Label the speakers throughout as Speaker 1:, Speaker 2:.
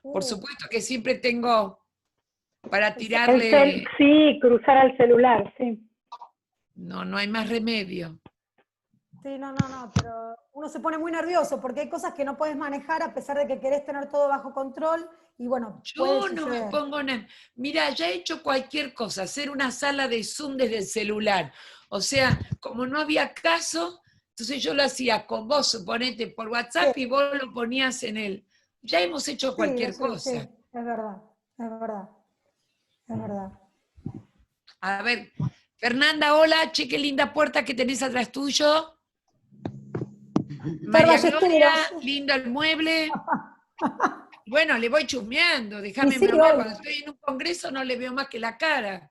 Speaker 1: Por supuesto que siempre tengo para tirarle...
Speaker 2: Sí, cruzar al celular, sí.
Speaker 1: No hay más remedio.
Speaker 3: Sí, no, pero uno se pone muy nervioso porque hay cosas que no puedes manejar a pesar de que querés tener todo bajo control y bueno,
Speaker 1: Yo no me pongo en... Mira, ya he hecho cualquier cosa, hacer una sala de Zoom desde el celular. O sea, como no había caso, entonces yo lo hacía con vos, suponete, por WhatsApp
Speaker 3: Sí.
Speaker 1: y vos lo ponías en él. Ya hemos hecho cualquier
Speaker 3: Sí,
Speaker 1: cosa.
Speaker 3: sí, es verdad.
Speaker 1: A ver, Fernanda, hola, che, qué linda puerta que tenés atrás tuyo. María Gloria, lindo el mueble. Bueno, le voy chusmeando, déjame
Speaker 3: sí,
Speaker 1: hablar. Cuando estoy en un congreso no le veo más que la cara.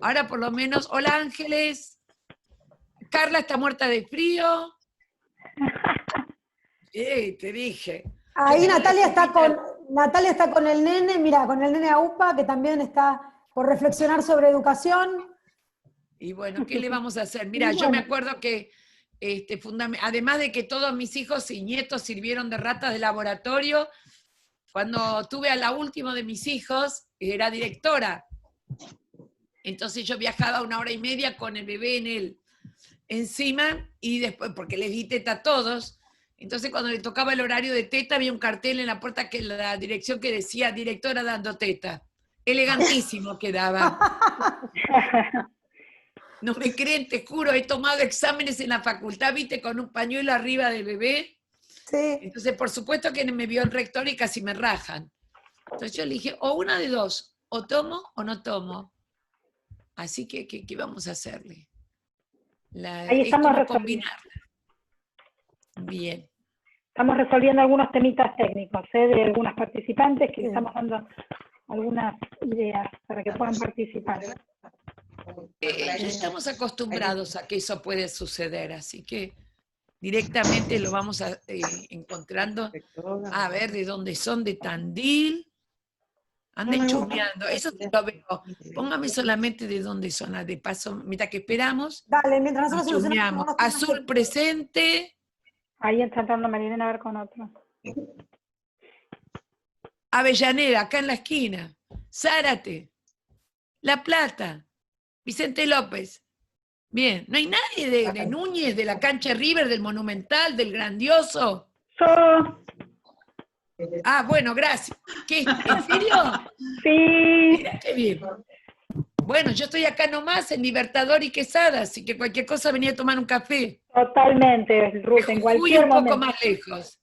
Speaker 1: Ahora por lo menos, hola Ángeles. Carla está muerta de frío. Te dije.
Speaker 3: Ahí Natalia está con el nene, mira, con el nene AUPA, que también está por reflexionar sobre educación.
Speaker 1: Y bueno, ¿qué le vamos a hacer? Mira, yo me acuerdo que, además de que todos mis hijos y nietos sirvieron de ratas de laboratorio, cuando tuve a la última de mis hijos, era directora. Entonces yo viajaba 1 hora y media con el bebé en él encima y después, porque les di teta a todos, entonces cuando le tocaba el horario de teta había un cartel en la puerta que la dirección que decía directora dando teta. Elegantísimo quedaba. No me creen, te juro, he tomado exámenes en la facultad, viste, con un pañuelo arriba del bebé.
Speaker 3: Sí.
Speaker 1: Entonces, por supuesto que me vio el rector y casi me rajan. Entonces yo le dije, o una de dos, o tomo o no tomo. Así que, ¿qué vamos a hacerle?
Speaker 2: Ahí estamos resolviendo.
Speaker 1: Combinarla. Bien.
Speaker 2: Estamos resolviendo algunos temitas técnicos, de algunas participantes que estamos dando algunas ideas para que puedan participar.
Speaker 1: Ya estamos acostumbrados a que eso puede suceder, así que directamente lo vamos encontrando. A ver, ¿de dónde son? De Tandil. Anden chusmeando, eso sí lo veo. Póngame solamente de dónde son, de paso, mientras que esperamos.
Speaker 3: Dale, mientras nosotros
Speaker 1: chusmeamos. Azul presente.
Speaker 2: Ahí está entrando Marilena a ver con otro.
Speaker 1: Avellaneda, acá en la esquina. Zárate. La Plata. Vicente López. Bien, ¿no hay nadie de Núñez, de la cancha River, del Monumental, del Grandioso?
Speaker 2: Yo.
Speaker 1: Ah, bueno, gracias. ¿Qué? ¿En serio?
Speaker 2: Sí.
Speaker 1: Mira qué bien. Bueno, yo estoy acá nomás en Libertador y Quesada, así que cualquier cosa venía a tomar un café.
Speaker 2: Totalmente, Ruth, en cualquier momento.
Speaker 1: Fui un poco más lejos.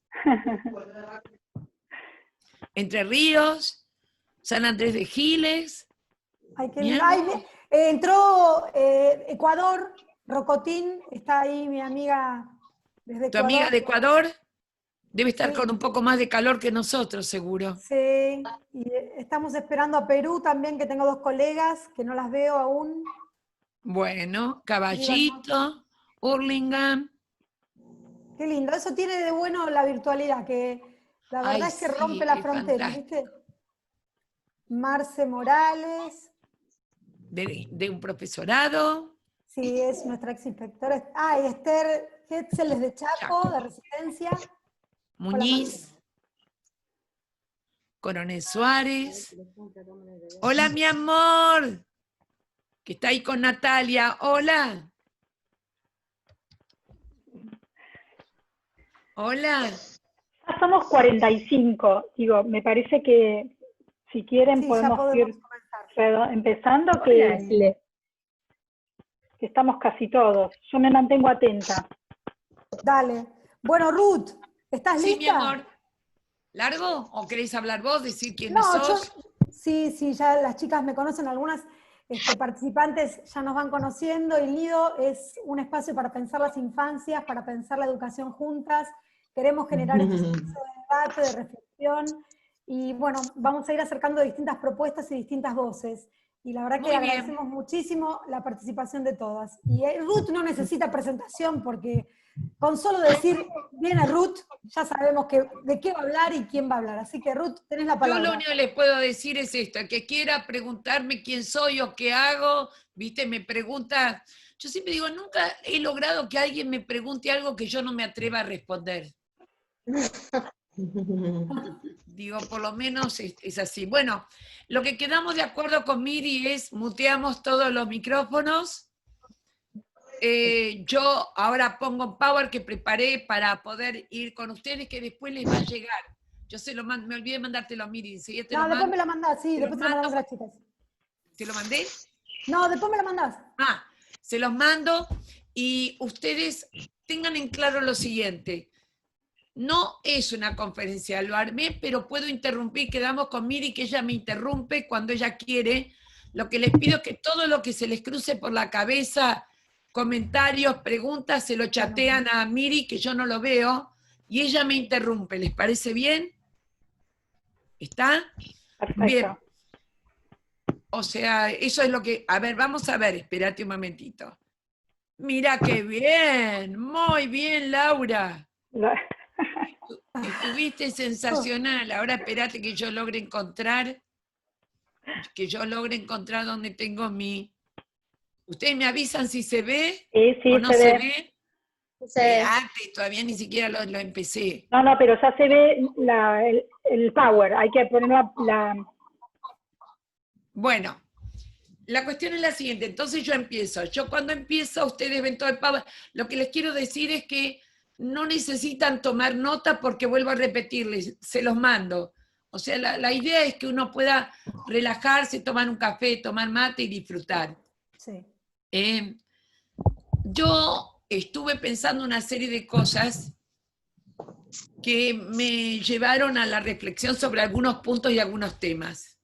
Speaker 1: Entre Ríos, San Andrés de Giles.
Speaker 3: Ay, entró Ecuador, Rocotín, está ahí mi amiga desde Ecuador.
Speaker 1: ¿Tu amiga de Ecuador? Debe estar con un poco más de calor que nosotros, seguro.
Speaker 3: Sí, y estamos esperando a Perú también, que tengo 2 colegas que no las veo aún.
Speaker 1: Bueno, Caballito, Hurlingham.
Speaker 3: Qué lindo, eso tiene de bueno la virtualidad, que la verdad es que rompe la frontera, ¿viste? Marce Morales.
Speaker 1: De un profesorado.
Speaker 3: Sí, es nuestra ex inspectora. Ah, y Esther Hetzel es de Chaco, de Resistencia.
Speaker 1: Muñiz. Coronel Suárez. Hola, mi amor. Que está ahí con Natalia. Hola. Hola.
Speaker 2: Ya somos 45. Digo, me parece que si quieren podemos ir empezando, que estamos casi todos. Yo me mantengo atenta.
Speaker 3: Dale. Bueno, Ruth, ¿estás lista?
Speaker 1: Sí, mi amor. ¿Largo? ¿O queréis hablar vos, decir quiénes sos?
Speaker 3: Sí, ya las chicas me conocen, algunas participantes ya nos van conociendo. El Nido es un espacio para pensar las infancias, para pensar la educación juntas. Queremos generar este espacio de debate, de reflexión, y bueno, vamos a ir acercando distintas propuestas y distintas voces. Y la verdad que agradecemos muchísimo la participación de todas. Y Ruth no necesita presentación porque con solo decir, viene Ruth, ya sabemos de qué va a hablar y quién va a hablar. Así que Ruth, tenés la palabra.
Speaker 1: Yo lo único que les puedo decir es esto, el que quiera preguntarme quién soy o qué hago, viste, me pregunta, yo siempre digo, nunca he logrado que alguien me pregunte algo que yo no me atreva a responder. Digo, por lo menos es así. Bueno, lo que quedamos de acuerdo con Miri es muteamos todos los micrófonos. Yo ahora pongo en Power que preparé para poder ir con ustedes, que después les va a llegar. Yo se lo mando, me olvidé de mandártelo, Miri. Enseguida
Speaker 3: No, después me lo mandás, sí, después te lo mandamos a las chicas.
Speaker 1: ¿Te lo mandé?
Speaker 3: No, después me lo mandás.
Speaker 1: Ah, se los mando y ustedes tengan en claro lo siguiente. No es una conferencia, lo armé, pero puedo interrumpir, quedamos con Miri, que ella me interrumpe cuando ella quiere. Lo que les pido es que todo lo que se les cruce por la cabeza, comentarios, preguntas, se lo chatean a Miri, que yo no lo veo, y ella me interrumpe. ¿Les parece bien? ¿Está?
Speaker 2: Perfecto.
Speaker 1: Bien. O sea, eso es lo que... A ver, vamos a ver, espérate un momentito. Mira qué bien, muy bien, Laura. Estuviste sensacional. Ahora espérate que yo logre encontrar donde tengo mi... ¿Ustedes me avisan si se ve
Speaker 2: Sí,
Speaker 1: o no
Speaker 2: se
Speaker 1: se
Speaker 2: ve.
Speaker 1: ve?
Speaker 4: Sí.
Speaker 1: Todavía ni siquiera lo empecé.
Speaker 2: No, pero ya se ve el power, hay que poner la...
Speaker 1: Bueno, la cuestión es la siguiente, entonces yo empiezo. Yo cuando empiezo, ustedes ven todo el power. Lo que les quiero decir es que no necesitan tomar nota porque vuelvo a repetirles, se los mando. O sea, la idea es que uno pueda relajarse, tomar un café, tomar mate y disfrutar.
Speaker 3: Sí.
Speaker 1: Yo estuve pensando una serie de cosas que me llevaron a la reflexión sobre algunos puntos y algunos temas.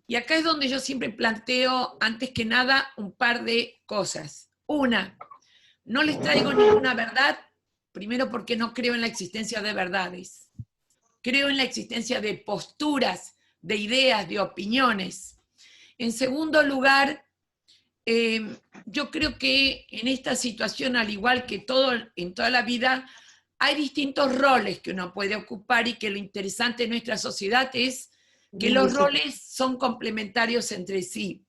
Speaker 1: Y acá es donde yo siempre planteo, antes que nada, un par de cosas. Una, no les traigo ninguna verdad, primero porque no creo en la existencia de verdades. Creo en la existencia de posturas, de ideas, de opiniones. En segundo lugar, yo creo que en esta situación, al igual que en toda la vida, hay distintos roles que uno puede ocupar y que lo interesante de nuestra sociedad es que los roles son complementarios entre sí.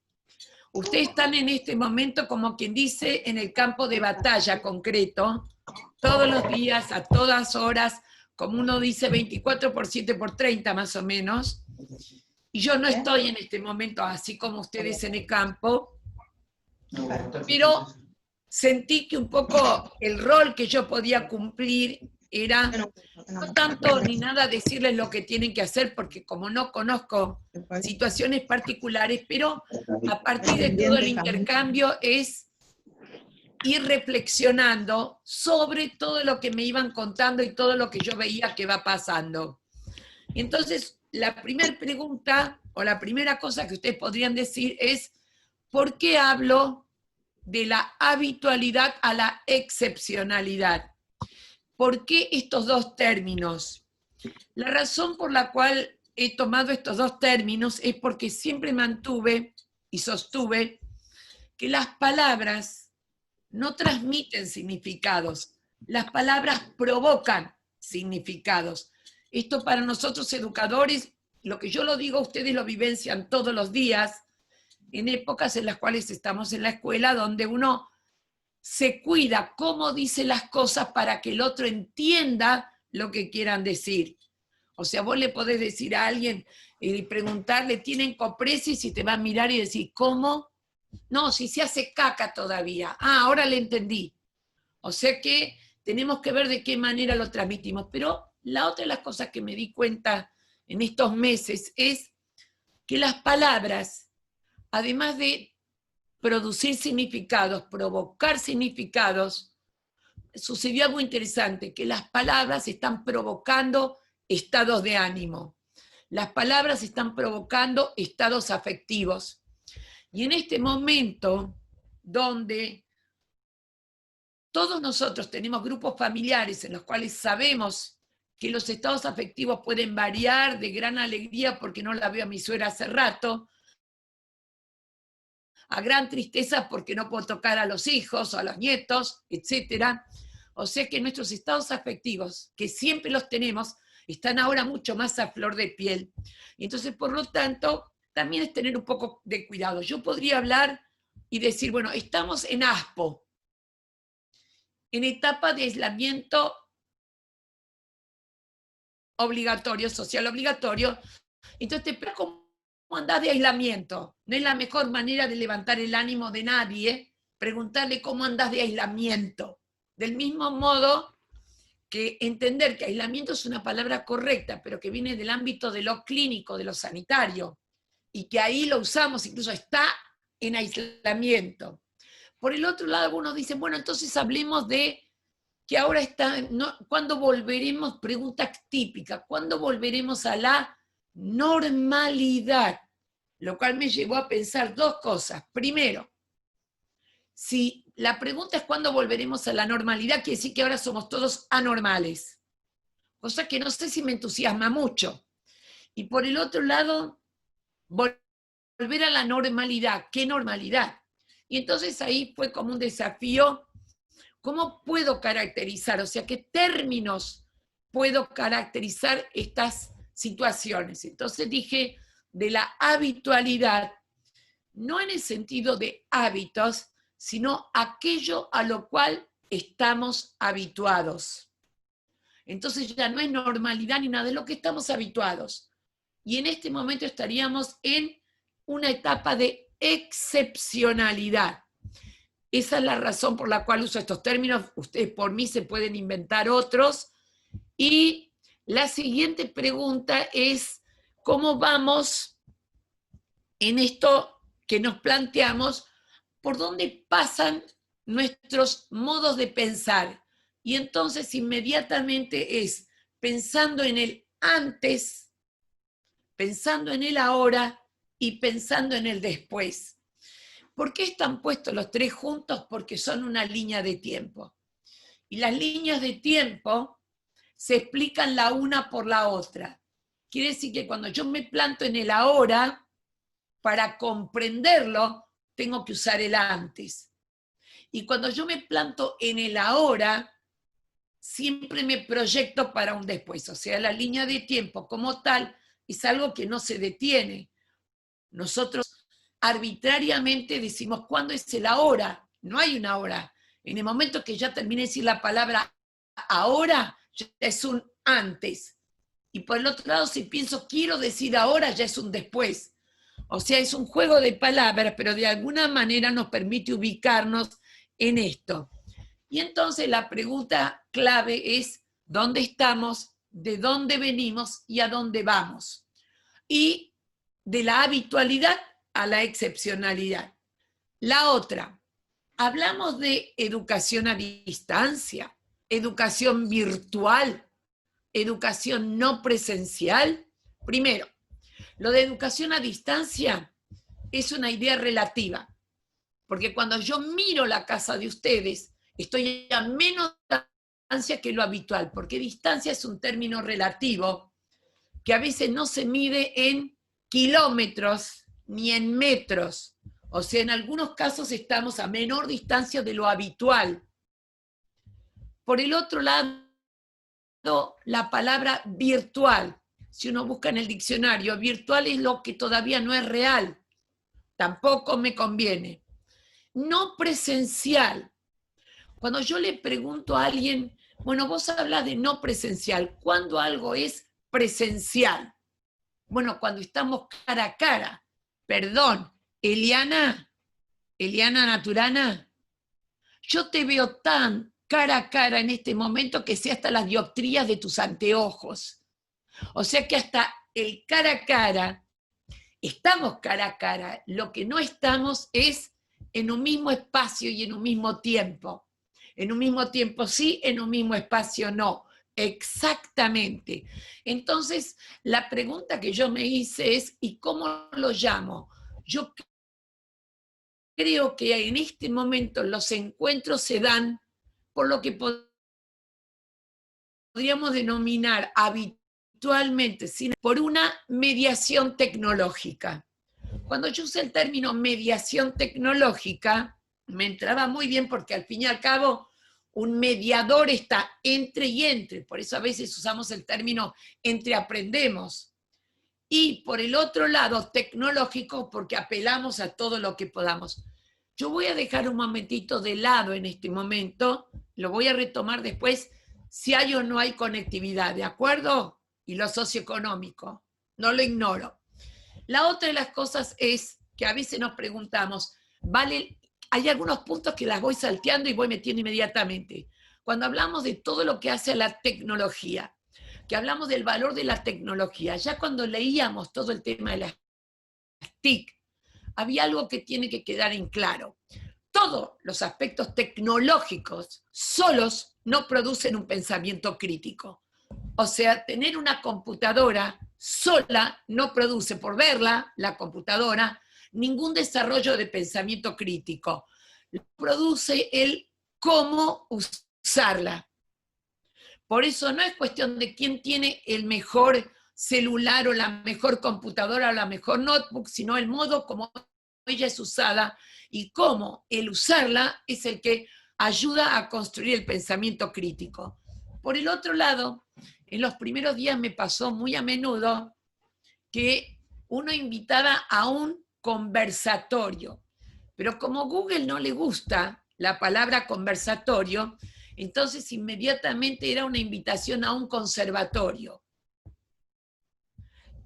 Speaker 1: Ustedes están en este momento, como quien dice, en el campo de batalla concreto, todos los días, a todas horas, como uno dice, 24/7/30 más o menos. Y yo no estoy en este momento así como ustedes en el campo, pero sentí que un poco el rol que yo podía cumplir era no tanto ni nada decirles lo que tienen que hacer, porque como no conozco situaciones particulares, pero a partir de todo el intercambio es ir reflexionando sobre todo lo que me iban contando y todo lo que yo veía que va pasando. Entonces, la primera pregunta o la primera cosa que ustedes podrían decir es, ¿por qué hablo de la habitualidad a la excepcionalidad? ¿Por qué estos dos términos? La razón por la cual he tomado estos dos términos es porque siempre mantuve y sostuve que las palabras no transmiten significados, las palabras provocan significados. Esto para nosotros educadores, lo que yo lo digo, ustedes lo vivencian todos los días, en épocas en las cuales estamos en la escuela, donde uno se cuida cómo dice las cosas para que el otro entienda lo que quieran decir. O sea, vos le podés decir a alguien y preguntarle, ¿tienen copresis? Y te va a mirar y decir, ¿cómo? No, si se hace caca todavía. Ah, ahora le entendí. O sea que tenemos que ver de qué manera lo transmitimos. Pero la otra de las cosas que me di cuenta en estos meses es que las palabras, además de producir significados, provocar significados, sucedió algo interesante, que las palabras están provocando estados de ánimo. Las palabras están provocando estados afectivos. Y en este momento, donde todos nosotros tenemos grupos familiares en los cuales sabemos que los estados afectivos pueden variar de gran alegría porque no la veo a mi suegra hace rato, a gran tristeza porque no puedo tocar a los hijos o a los nietos, etc. O sea que nuestros estados afectivos, que siempre los tenemos, están ahora mucho más a flor de piel. Y entonces, por lo tanto, también es tener un poco de cuidado. Yo podría hablar y decir, bueno, estamos en ASPO, en etapa de aislamiento obligatorio, social obligatorio, entonces te preguntas cómo andás de aislamiento. No es la mejor manera de levantar el ánimo de nadie, preguntarle cómo andás de aislamiento. Del mismo modo que entender que aislamiento es una palabra correcta, pero que viene del ámbito de lo clínico, de lo sanitario, y que ahí lo usamos, incluso está en aislamiento. Por el otro lado, algunos dicen, bueno, entonces hablemos de que ahora está, no, ¿cuándo volveremos? Pregunta típica, ¿cuándo volveremos a la normalidad? Lo cual me llevó a pensar dos cosas. Primero, si la pregunta es ¿cuándo volveremos a la normalidad? Quiere decir que ahora somos todos anormales. Cosa que no sé si me entusiasma mucho. Y por el otro lado, volver a la normalidad. ¿Qué normalidad? Y entonces ahí fue como un desafío. ¿Cómo puedo caracterizar? O sea, ¿qué términos puedo caracterizar estas situaciones? Entonces dije de la habitualidad, no en el sentido de hábitos, sino aquello a lo cual estamos habituados. Entonces ya no es normalidad ni nada, de lo que estamos habituados. Y en este momento estaríamos en una etapa de excepcionalidad. Esa es la razón por la cual uso estos términos. Ustedes por mí se pueden inventar otros. Y la siguiente pregunta es, ¿cómo vamos en esto que nos planteamos? ¿Por dónde pasan nuestros modos de pensar? Y entonces inmediatamente es pensando en el antes, pensando en el ahora y pensando en el después. ¿Por qué están puestos los tres juntos? Porque son una línea de tiempo. Y las líneas de tiempo se explican la una por la otra. Quiere decir que cuando yo me planto en el ahora, para comprenderlo, tengo que usar el antes. Y cuando yo me planto en el ahora, siempre me proyecto para un después. O sea, la línea de tiempo como tal es algo que no se detiene. Nosotros arbitrariamente decimos cuándo es el ahora. No hay una hora. En el momento que ya termine de decir la palabra ahora, ya es un antes. Y por el otro lado, si pienso quiero decir ahora, ya es un después. O sea, es un juego de palabras, pero de alguna manera nos permite ubicarnos en esto. Y entonces la pregunta clave es ¿dónde estamos? ¿De dónde venimos? ¿Y a dónde vamos? Y de la habitualidad a la excepcionalidad. La otra, hablamos de educación a distancia, educación virtual, educación no presencial. Primero, lo de educación a distancia es una idea relativa, porque cuando yo miro la casa de ustedes, estoy a menos distancia que lo habitual, porque distancia es un término relativo que a veces no se mide en kilómetros ni en metros. O sea, en algunos casos estamos a menor distancia de lo habitual. Por el otro lado, la palabra virtual. Si uno busca en el diccionario, virtual es lo que todavía no es real. Tampoco me conviene. No presencial. Cuando yo le pregunto a alguien, bueno, vos hablas de no presencial, ¿cuándo algo es presencial? Bueno, cuando estamos cara a cara. Perdón, Eliana Naturana, yo te veo tan cara a cara en este momento que sé hasta las dioptrías de tus anteojos. O sea que hasta el cara a cara, estamos cara a cara, lo que no estamos es en un mismo espacio y en un mismo tiempo. En un mismo tiempo sí, en un mismo espacio no. Exactamente. Entonces, la pregunta que yo me hice es, ¿y cómo lo llamo? Yo creo que en este momento los encuentros se dan por lo que podríamos denominar habitualmente por una mediación tecnológica. Cuando yo usé el término mediación tecnológica, me entraba muy bien porque al fin y al cabo un mediador está entre y entre, por eso a veces usamos el término entreaprendemos. Y por el otro lado, tecnológico, porque apelamos a todo lo que podamos. Yo voy a dejar un momentito de lado en este momento, lo voy a retomar después, si hay o no hay conectividad, ¿de acuerdo? y lo socioeconómico, no lo ignoro. La otra de las cosas es que a veces nos preguntamos, ¿vale? Hay algunos puntos que las voy salteando y voy metiendo inmediatamente. Cuando hablamos de todo lo que hace a la tecnología, que hablamos del valor de la tecnología, ya cuando leíamos todo el tema de las TIC, había algo que tiene que quedar en claro. Todos los aspectos tecnológicos solos no producen un pensamiento crítico. O sea, tener una computadora sola no produce, por verla, la computadora, ningún desarrollo de pensamiento crítico. Produce el cómo usarla. Por eso no es cuestión de quién tiene el mejor celular o la mejor computadora o la mejor notebook, sino el modo como ella es usada y cómo el usarla es el que ayuda a construir el pensamiento crítico. Por el otro lado, en los primeros días me pasó muy a menudo que uno invitaba a un conversatorio, pero como Google no le gusta la palabra conversatorio, entonces inmediatamente era una invitación a un conservatorio.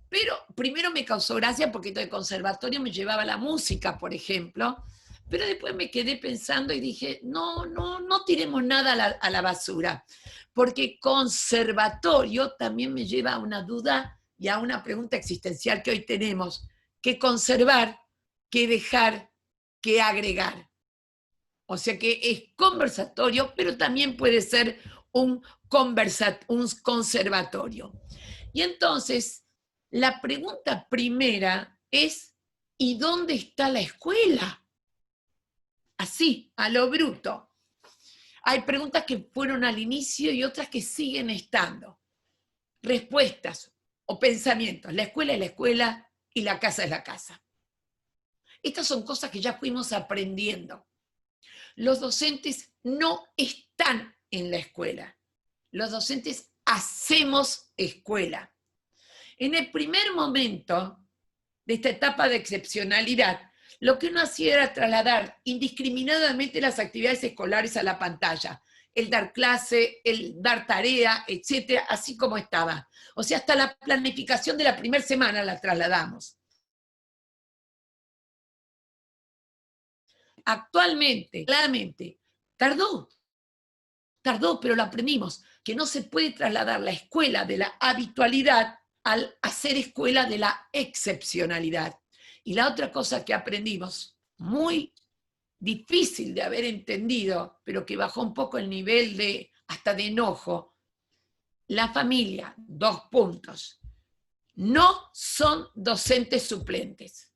Speaker 1: Pero primero me causó gracia porque todo el conservatorio me llevaba la música, por ejemplo, pero después me quedé pensando y dije, no tiremos nada a la basura, porque conservatorio también me lleva a una duda y a una pregunta existencial que hoy tenemos, ¿qué conservar, qué dejar, qué agregar? O sea que es conversatorio, pero también puede ser un conservatorio. Y entonces, la pregunta primera es, ¿y dónde está la escuela? Así, a lo bruto. Hay preguntas que fueron al inicio y otras que siguen estando. Respuestas o pensamientos. La escuela es la escuela y la casa es la casa. Estas son cosas que ya fuimos aprendiendo. Los docentes no están en la escuela. Los docentes hacemos escuela. En el primer momento de esta etapa de excepcionalidad, lo que uno hacía era trasladar indiscriminadamente las actividades escolares a la pantalla, el dar clase, el dar tarea, etcétera, así como estaba. O sea, hasta la planificación de la primera semana la trasladamos. Actualmente, claramente, tardó, pero lo aprendimos, que no se puede trasladar la escuela de la habitualidad al hacer escuela de la excepcionalidad. Y la otra cosa que aprendimos, muy difícil de haber entendido, pero que bajó un poco el nivel de hasta de enojo, la familia, 2 puntos, no son docentes suplentes.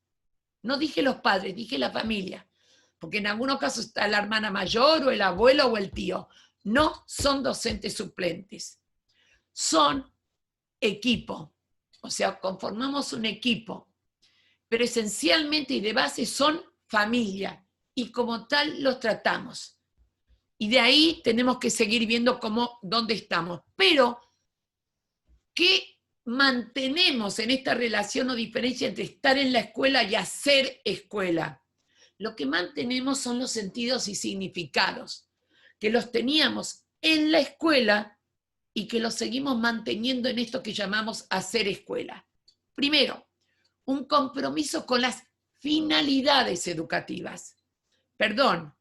Speaker 1: No dije los padres, dije la familia, porque en algunos casos está la hermana mayor o el abuelo o el tío. No son docentes suplentes, son equipo, o sea, conformamos un equipo, pero esencialmente y de base son familia, y como tal los tratamos. Y de ahí tenemos que seguir viendo dónde estamos. Pero, ¿qué mantenemos en esta relación o diferencia entre estar en la escuela y hacer escuela? Lo que mantenemos son los sentidos y significados, que los teníamos en la escuela y que los seguimos manteniendo en esto que llamamos hacer escuela. Primero, un compromiso con las finalidades educativas. Perdón,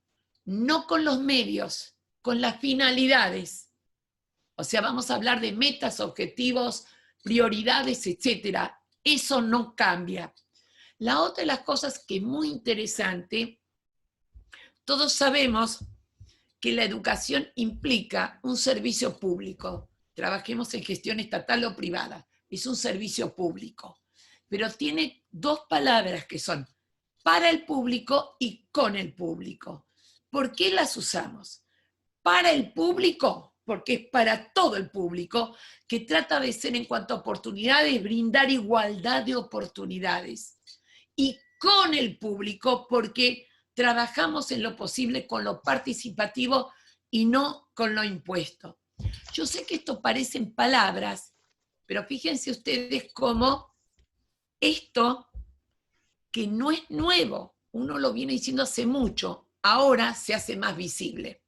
Speaker 1: no con los medios, con las finalidades. O sea, vamos a hablar de metas, objetivos, prioridades, etc. Eso no cambia. La otra de las cosas que es muy interesante, todos sabemos que la educación implica un servicio público. Trabajemos en gestión estatal o privada. Es un servicio público. Pero tiene 2 palabras que son para el público y con el público. ¿Por qué las usamos? Para el público, porque es para todo el público, que trata de ser en cuanto a oportunidades, brindar igualdad de oportunidades. Y con el público, porque trabajamos en lo posible con lo participativo y no con lo impuesto. Yo sé que esto parecen palabras, pero fíjense ustedes cómo esto, que no es nuevo, uno lo viene diciendo hace mucho, ahora se hace más visible.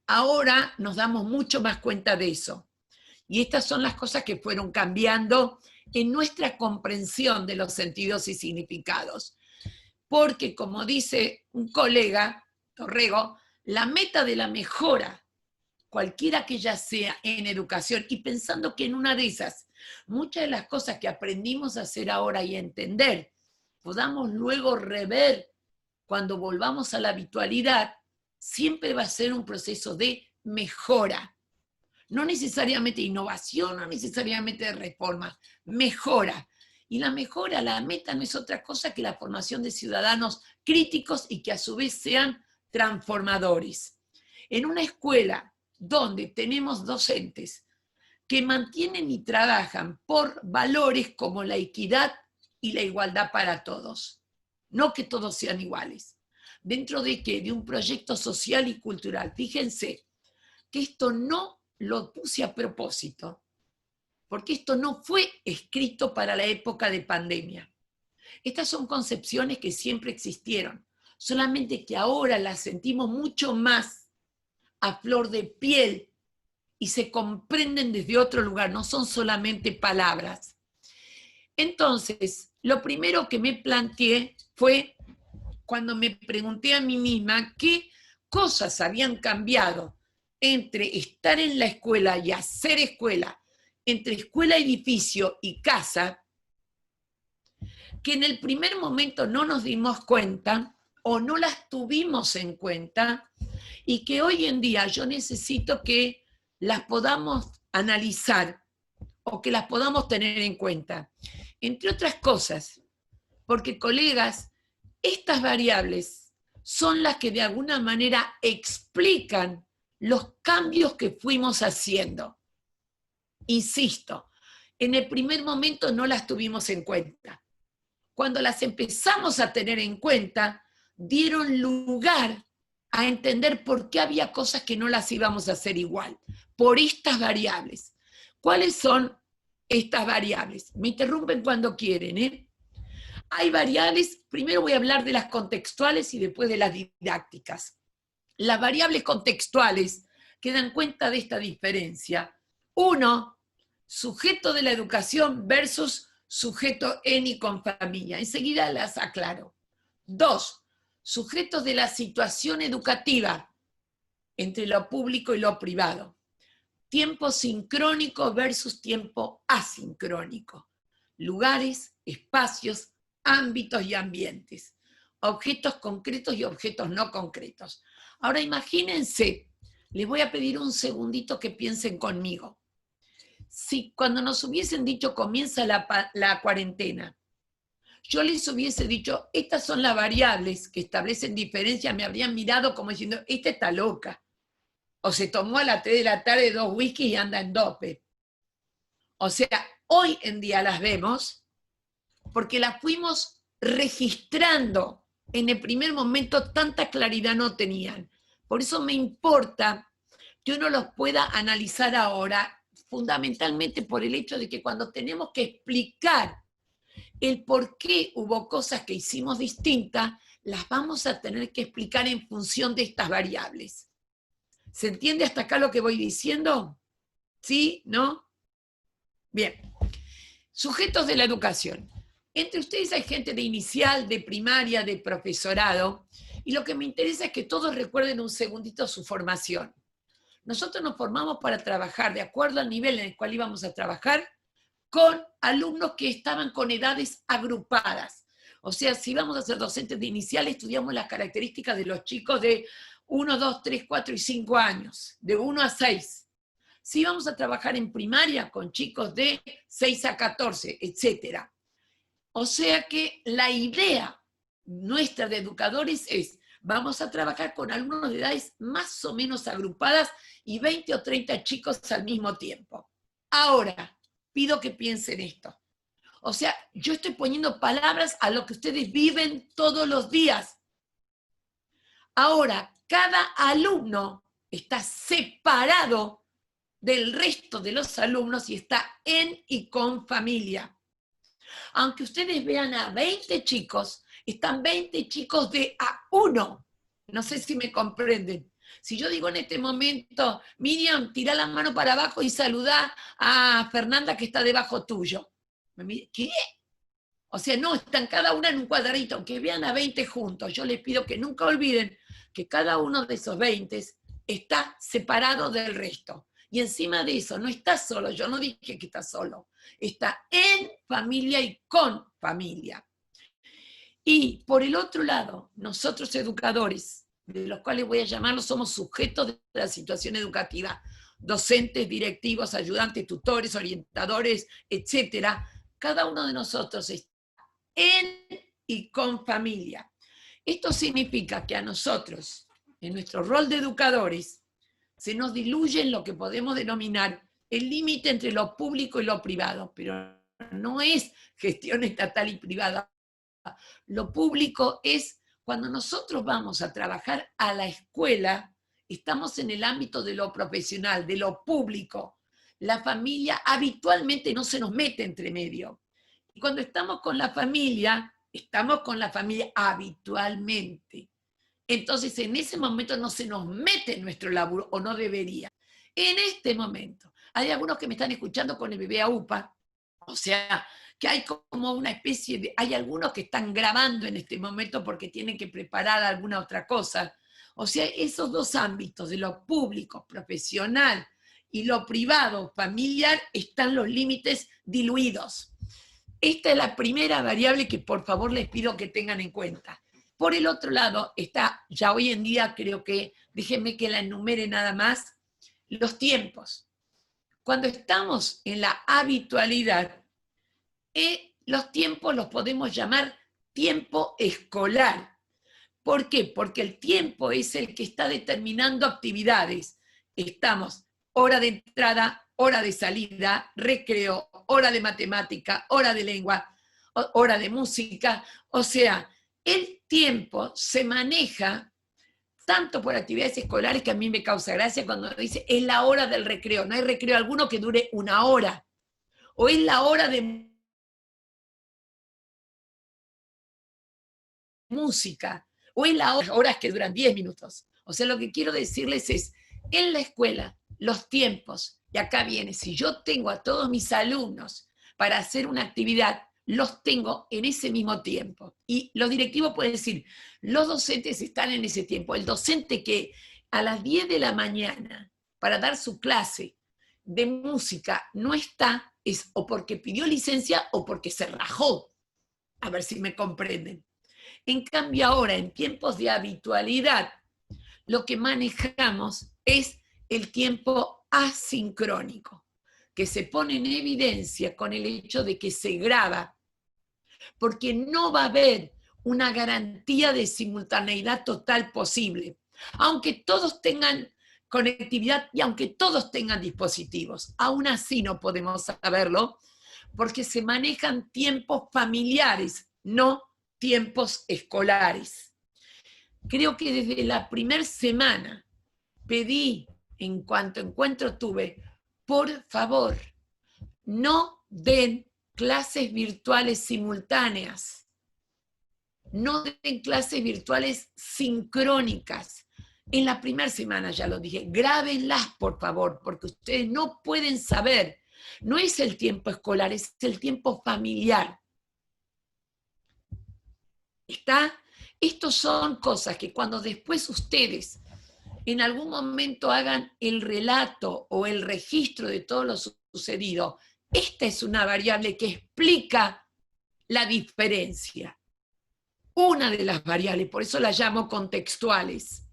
Speaker 1: Ahora nos damos mucho más cuenta de eso. Y estas son las cosas que fueron cambiando en nuestra comprensión de los sentidos y significados. Porque, como dice un colega, Torrego, la meta de la mejora, cualquiera que ella sea en educación, y pensando que en una de esas, muchas de las cosas que aprendimos a hacer ahora y a entender, podamos luego rever cuando volvamos a la habitualidad, siempre va a ser un proceso de mejora. No necesariamente innovación, no necesariamente de reforma, mejora. Y la mejora, la meta no es otra cosa que la formación de ciudadanos críticos y que a su vez sean transformadores. En una escuela donde tenemos docentes que mantienen y trabajan por valores como la equidad y la igualdad para todos, no que todos sean iguales. ¿Dentro de qué? De un proyecto social y cultural. Fíjense que esto no lo puse a propósito, porque esto no fue escrito para la época de pandemia. Estas son concepciones que siempre existieron, solamente que ahora las sentimos mucho más a flor de piel y se comprenden desde otro lugar, no son solamente palabras. Entonces, lo primero que me planteé fue cuando me pregunté a mí misma qué cosas habían cambiado entre estar en la escuela y hacer escuela, entre escuela, edificio y casa, que en el primer momento no nos dimos cuenta o no las tuvimos en cuenta y que hoy en día yo necesito que las podamos analizar o que las podamos tener en cuenta. Entre otras cosas, porque colegas, estas variables son las que de alguna manera explican los cambios que fuimos haciendo. Insisto, en el primer momento no las tuvimos en cuenta. Cuando las empezamos a tener en cuenta, dieron lugar a entender por qué había cosas que no las íbamos a hacer igual, por estas variables. ¿Cuáles son estas variables? Me interrumpen cuando quieren, ¿eh? Hay variables, primero voy a hablar de las contextuales y después de las didácticas. Las variables contextuales que dan cuenta de esta diferencia. Uno, sujeto de la educación versus sujeto en y con familia. Enseguida las aclaro. Dos, sujetos de la situación educativa entre lo público y lo privado. Tiempo sincrónico versus tiempo asincrónico. Lugares, espacios, ámbitos y ambientes. Objetos concretos y objetos no concretos. Ahora imagínense, les voy a pedir un segundito que piensen conmigo. Si cuando nos hubiesen dicho comienza la cuarentena, yo les hubiese dicho, estas son las variables que establecen diferencia, me habrían mirado como diciendo, esta está loca. O se tomó a las 3 de la tarde 2 whisky y anda en dope. O sea, hoy en día las vemos porque las fuimos registrando. En el primer momento tanta claridad no tenían. Por eso me importa que uno los pueda analizar ahora, fundamentalmente por el hecho de que cuando tenemos que explicar el por qué hubo cosas que hicimos distintas, las vamos a tener que explicar en función de estas variables. ¿Se entiende hasta acá lo que voy diciendo? ¿Sí? ¿No? Bien. Sujetos de la educación. Entre ustedes hay gente de inicial, de primaria, de profesorado, y lo que me interesa es que todos recuerden un segundito su formación. Nosotros nos formamos para trabajar de acuerdo al nivel en el cual íbamos a trabajar con alumnos que estaban con edades agrupadas. O sea, si íbamos a ser docentes de inicial, estudiamos las características de los chicos de 1, 2, 3, 4 y 5 años, de 1 a 6. Si íbamos a trabajar en primaria con chicos de 6 a 14, etc. O sea que la idea nuestra de educadores es, vamos a trabajar con alumnos de edades más o menos agrupadas y 20 o 30 chicos al mismo tiempo. Ahora, pido que piensen esto. O sea, yo estoy poniendo palabras a lo que ustedes viven todos los días. Ahora, cada alumno está separado del resto de los alumnos y está en y con familia. Aunque ustedes vean a 20 chicos, están 20 chicos de A1. No sé si me comprenden. Si yo digo en este momento, Miriam, tira la mano para abajo y saludá a Fernanda que está debajo tuyo. ¿Qué? O sea, no, están cada una en un cuadradito, aunque vean a 20 juntos. Yo les pido que nunca olviden que cada uno de esos 20 está separado del resto. Y encima de eso, no está solo, yo no dije que está solo, está en familia y con familia. Y por el otro lado, nosotros educadores, de los cuales voy a llamarlos, somos sujetos de la situación educativa, docentes, directivos, ayudantes, tutores, orientadores, etcétera. Cada uno de nosotros está en y con familia. Esto significa que a nosotros, en nuestro rol de educadores, se nos diluye en lo que podemos denominar el límite entre lo público y lo privado, pero no es gestión estatal y privada. Lo público es cuando nosotros vamos a trabajar a la escuela, estamos en el ámbito de lo profesional, de lo público. La familia habitualmente no se nos mete entre medio. Y cuando estamos con la familia habitualmente. Entonces, en ese momento no se nos mete en nuestro laburo, o no debería. En este momento, hay algunos que me están escuchando con el bebé a UPA, o sea, que hay como una especie de, hay algunos que están grabando en este momento porque tienen que preparar alguna otra cosa. O sea, esos dos ámbitos, de lo público, profesional, y lo privado, familiar, están los límites diluidos. Esta es la primera variable que por favor les pido que tengan en cuenta. Por el otro lado está, ya hoy en día creo que, déjenme que la enumere nada más, los tiempos. Cuando estamos en la habitualidad, los tiempos los podemos llamar tiempo escolar. ¿Por qué? Porque el tiempo es el que está determinando actividades. Estamos hora de entrada, hora de salida, recreo, hora de matemática, hora de lengua, hora de música. O sea, el tiempo se maneja tanto por actividades escolares, que a mí me causa gracia cuando dice es la hora del recreo. No hay recreo alguno que dure una hora. O es la hora de música, o es las horas que duran 10 minutos. O sea, lo que quiero decirles es, en la escuela, los tiempos, y acá viene, si yo tengo a todos mis alumnos para hacer una actividad, los tengo en ese mismo tiempo. Y los directivos pueden decir, los docentes están en ese tiempo. El docente que a las 10 de la mañana, para dar su clase de música, no está, es o porque pidió licencia o porque se rajó. A ver si me comprenden. En cambio ahora, en tiempos de habitualidad, lo que manejamos es el tiempo asincrónico, que se pone en evidencia con el hecho de que se graba, porque no va a haber una garantía de simultaneidad total posible, aunque todos tengan conectividad y aunque todos tengan dispositivos. Aún así no podemos saberlo, porque se manejan tiempos familiares, no tiempos escolares. Creo que desde la primera semana pedí, en cuanto encuentro tuve, por favor, no den clases virtuales simultáneas, no den clases virtuales sincrónicas. En la primera semana ya lo dije, grábenlas por favor, porque ustedes no pueden saber, no es el tiempo escolar, es el tiempo familiar. ¿Está? Estos son cosas que cuando después ustedes en algún momento hagan el relato o el registro de todo lo sucedido, esta es una variable que explica la diferencia. Una de las variables, por eso la llamo contextuales.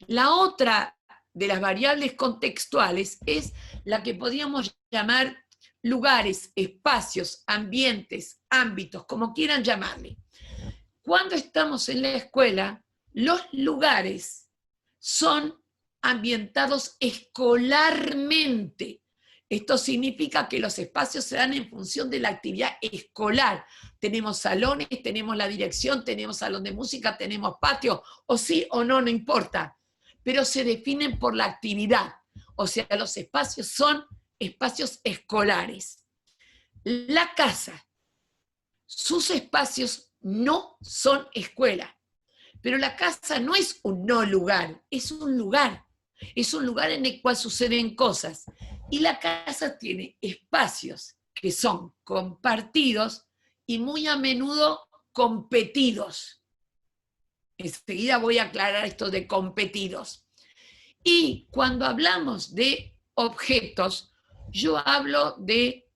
Speaker 1: La otra de las variables contextuales es la que podríamos llamar lugares, espacios, ambientes, ámbitos, como quieran llamarle. Cuando estamos en la escuela, los lugares son ambientados escolarmente. Esto significa que los espacios se dan en función de la actividad escolar. Tenemos salones, tenemos la dirección, tenemos salón de música, tenemos patio, o sí o no, no importa. Pero se definen por la actividad. O sea, los espacios son espacios escolares. La casa, sus espacios no son escuela, Pero la casa no es un no lugar, es un lugar. Es un lugar en el cual suceden cosas. Y la casa tiene espacios que son compartidos y muy a menudo competidos. Enseguida voy a aclarar esto de competidos. Y cuando hablamos de objetos, yo hablo de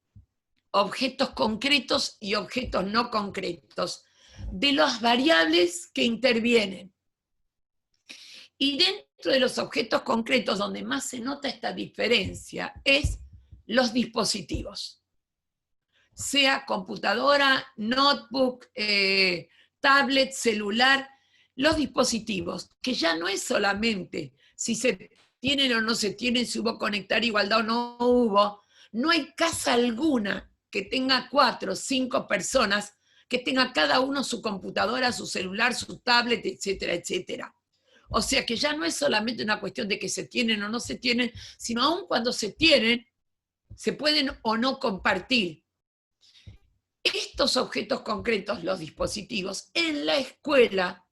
Speaker 1: objetos concretos y objetos no concretos, de las variables que intervienen. Y dentro de los objetos concretos, donde más se nota esta diferencia, es los dispositivos. Sea computadora, notebook, tablet, celular, los dispositivos, que ya no es solamente si se tienen o no se tienen, si hubo conectar igualdad o no hubo. No hay casa alguna que tenga 4 o 5 personas, que tenga cada uno su computadora, su celular, su tablet, etcétera, etcétera. O sea que ya no es solamente una cuestión de que se tienen o no se tienen, sino aun cuando se tienen, se pueden o no compartir. Estos objetos concretos, los dispositivos, en la escuela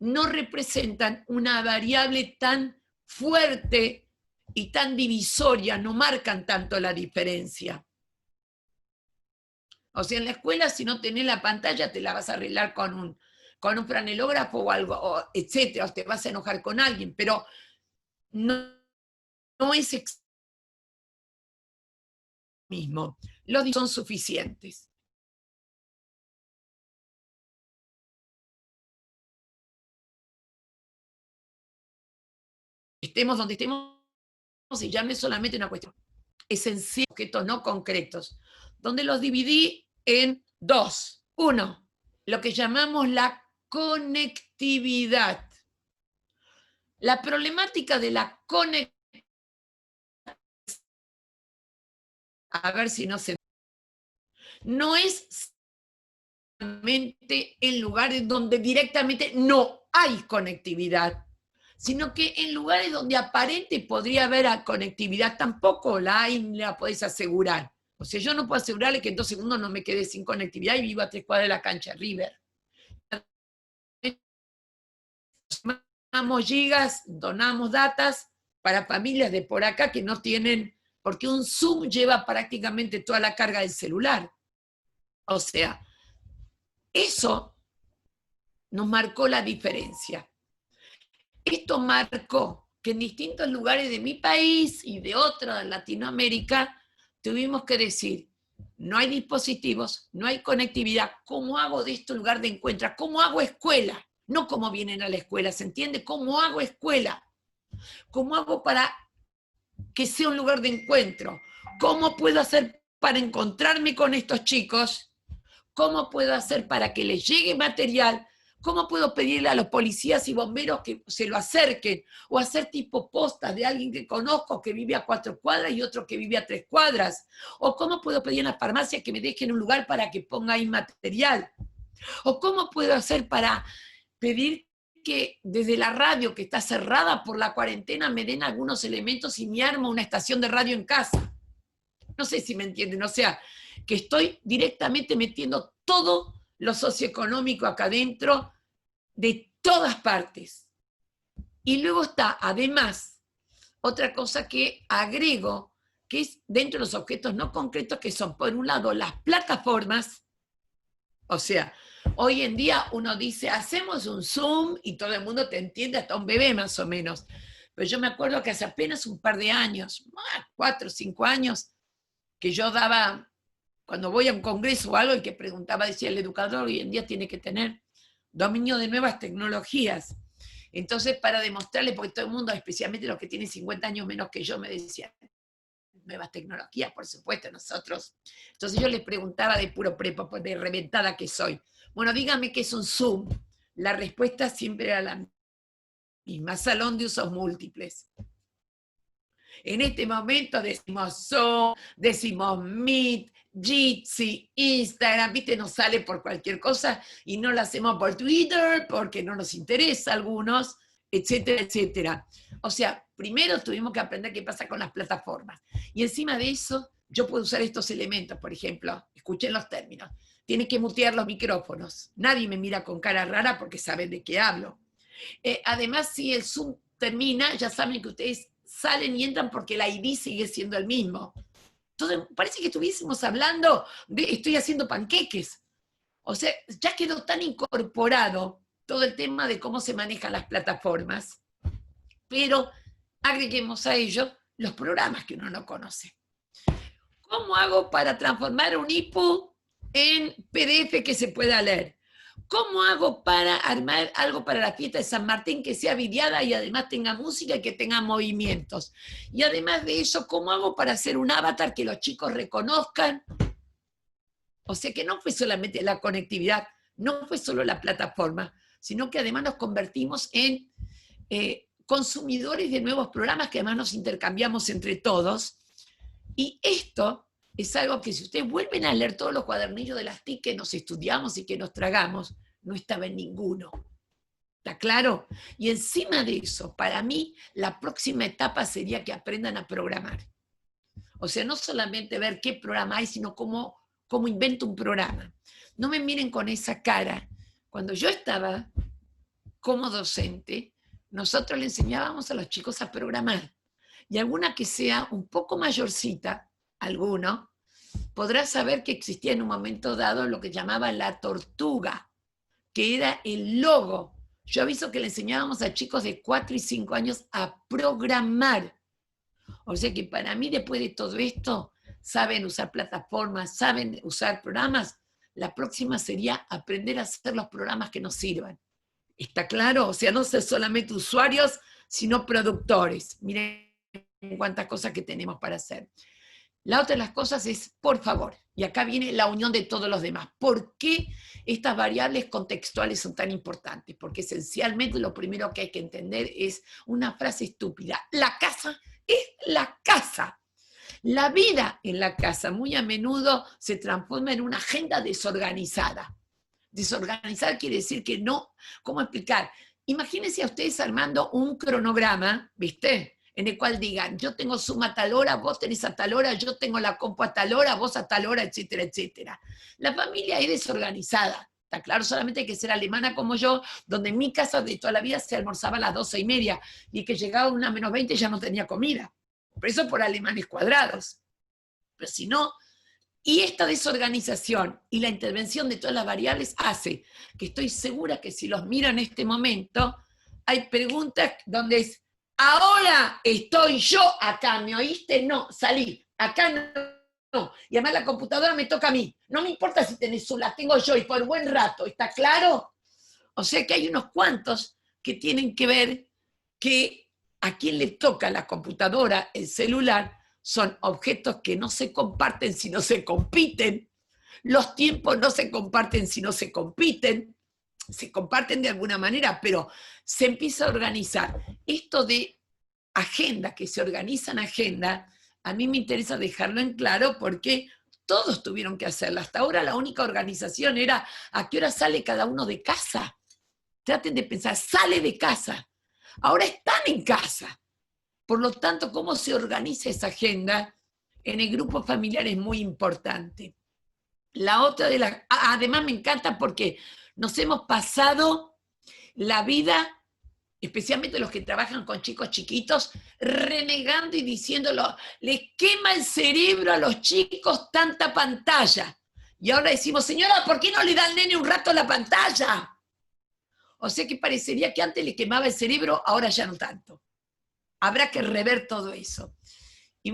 Speaker 1: no representan una variable tan fuerte y tan divisoria, no marcan tanto la diferencia. O sea, en la escuela, si no tenés la pantalla, te la vas a arreglar con un franelógrafo o algo, etcétera, o te vas a enojar con alguien, pero no es mismo. Los son suficientes. Estemos donde estemos, y ya no es solamente una cuestión esencial, objetos no concretos, donde los dividí en 2. 1, lo que llamamos la conectividad. La problemática de la conectividad, a ver si no se... No es solamente en lugares donde directamente no hay conectividad, sino que en lugares donde aparente podría haber conectividad, tampoco la hay ni la podés asegurar. O sea, yo no puedo asegurarle que en 2 segundos no me quedé sin conectividad y vivo a 3 cuadras de la cancha River. Donamos gigas, donamos datas para familias de por acá que no tienen, porque un Zoom lleva prácticamente toda la carga del celular. O sea, eso nos marcó la diferencia. Esto marcó que en distintos lugares de mi país y de otros de Latinoamérica tuvimos que decir, no hay dispositivos, no hay conectividad, ¿cómo hago de esto lugar de encuentro? ¿Cómo hago escuela? No cómo vienen a la escuela, ¿se entiende? ¿Cómo hago escuela? ¿Cómo hago para que sea un lugar de encuentro? ¿Cómo puedo hacer para encontrarme con estos chicos? ¿Cómo puedo hacer para que les llegue material? ¿Cómo puedo pedirle a los policías y bomberos que se lo acerquen? O hacer tipo postas de alguien que conozco que vive a 4 cuadras y otro que vive a 3 cuadras. O cómo puedo pedir a las farmacias que me dejen un lugar para que ponga ahí material. O cómo puedo hacer para pedir que desde la radio que está cerrada por la cuarentena me den algunos elementos y me armo una estación de radio en casa. No sé si me entienden, o sea, que estoy directamente metiendo todo lo socioeconómico acá adentro de todas partes. Y luego está, además, otra cosa que agrego, que es dentro de los objetos no concretos, que son, por un lado, las plataformas. O sea, hoy en día uno dice, hacemos un Zoom y todo el mundo te entiende, hasta un bebé más o menos. Pero yo me acuerdo que hace apenas un par de años, 4 o 5 años, que yo daba, cuando voy a un congreso o algo, el que preguntaba, decía, el educador hoy en día tiene que tener dominio de nuevas tecnologías. Entonces, para demostrarle, porque todo el mundo, especialmente los que tienen 50 años menos que yo, me decían, nuevas tecnologías, por supuesto, nosotros. Entonces yo les preguntaba de puro prepo, de reventada que soy, bueno, dígame qué es un Zoom. La respuesta siempre era la misma, salón de usos múltiples. En este momento decimos Zoom, decimos Meet, Jitsi, Instagram, ¿viste? Nos sale por cualquier cosa y no lo hacemos por Twitter porque no nos interesa a algunos, etcétera, etcétera. O sea, primero tuvimos que aprender qué pasa con las plataformas. Y encima de eso, yo puedo usar estos elementos, por ejemplo, escuchen los términos, tiene que mutear los micrófonos. Nadie me mira con cara rara porque saben de qué hablo. Además, si el Zoom termina, ya saben que ustedes salen y entran porque el ID sigue siendo el mismo. Entonces, parece que estuviésemos hablando de estoy haciendo panqueques. O sea, ya quedó tan incorporado todo el tema de cómo se manejan las plataformas, pero agreguemos a ello los programas que uno no conoce. ¿Cómo hago para transformar un IPU en PDF que se pueda leer? ¿Cómo hago para armar algo para la fiesta de San Martín que sea videada y además tenga música y que tenga movimientos? Y además de eso, ¿cómo hago para hacer un avatar que los chicos reconozcan? O sea que no fue solamente la conectividad, no fue solo la plataforma, sino que además nos convertimos en consumidores de nuevos programas que además nos intercambiamos entre todos. Y esto es algo que si ustedes vuelven a leer todos los cuadernillos de las TIC que nos estudiamos y que nos tragamos, no estaba en ninguno. ¿Está claro? Y encima de eso, para mí, la próxima etapa sería que aprendan a programar. O sea, no solamente ver qué programa hay, sino cómo invento un programa. No me miren con esa cara. Cuando yo estaba como docente, nosotros le enseñábamos a los chicos a programar. Y alguna que sea un poco mayorcita, alguno, podrá saber que existía en un momento dado lo que llamaba la tortuga, que era el logo. Yo aviso que le enseñábamos a chicos de 4 y 5 años a programar. O sea que para mí, después de todo esto, saben usar plataformas, saben usar programas. La próxima sería aprender a hacer los programas que nos sirvan. ¿Está claro? O sea, no ser solamente usuarios, sino productores. Miren cuántas cosas que tenemos para hacer. La otra de las cosas es, por favor, y acá viene la unión de todos los demás. ¿Por qué estas variables contextuales son tan importantes? Porque esencialmente lo primero que hay que entender es una frase estúpida. La casa es la casa. La vida en la casa muy a menudo se transforma en una agenda desorganizada. Desorganizar quiere decir que no, ¿cómo explicar? Imagínense a ustedes armando un cronograma, ¿viste? En el cual digan, yo tengo Zoom a tal hora, vos tenés a tal hora, yo tengo la compu a tal hora, vos a tal hora, etcétera, etcétera. La familia es desorganizada, está claro, solamente hay que ser alemana como yo, donde en mi casa de toda la vida se almorzaba a las 12:30 y que llegaba una menos 20 ya no tenía comida. Por eso por alemanes cuadrados. Pero si no, y esta desorganización y la intervención de todas las variables hace que estoy segura que si los miro en este momento, hay preguntas donde es, ahora estoy yo acá, ¿me oíste? No, salí, acá no. Y además la computadora me toca a mí. No me importa si tenés Zoom, la tengo yo y por buen rato, ¿está claro? O sea que hay unos cuantos que tienen que ver que a quien le toca la computadora, el celular, son objetos que no se comparten si no se compiten. Los tiempos no se comparten si no se compiten. Se comparten de alguna manera, pero se empieza a organizar. Esto de agenda, que se organiza en agenda, a mí me interesa dejarlo en claro porque todos tuvieron que hacerlo. Hasta ahora la única organización era a qué hora sale cada uno de casa. Traten de pensar, sale de casa. Ahora están en casa. Por lo tanto, cómo se organiza esa agenda en el grupo familiar es muy importante. La otra de las... Además me encanta porque nos hemos pasado la vida, especialmente los que trabajan con chicos chiquitos, renegando y diciéndolo, les quema el cerebro a los chicos tanta pantalla. Y ahora decimos, señora, ¿por qué no le da al nene un rato la pantalla? O sea que parecería que antes le quemaba el cerebro, ahora ya no tanto. Habrá que rever todo eso. Y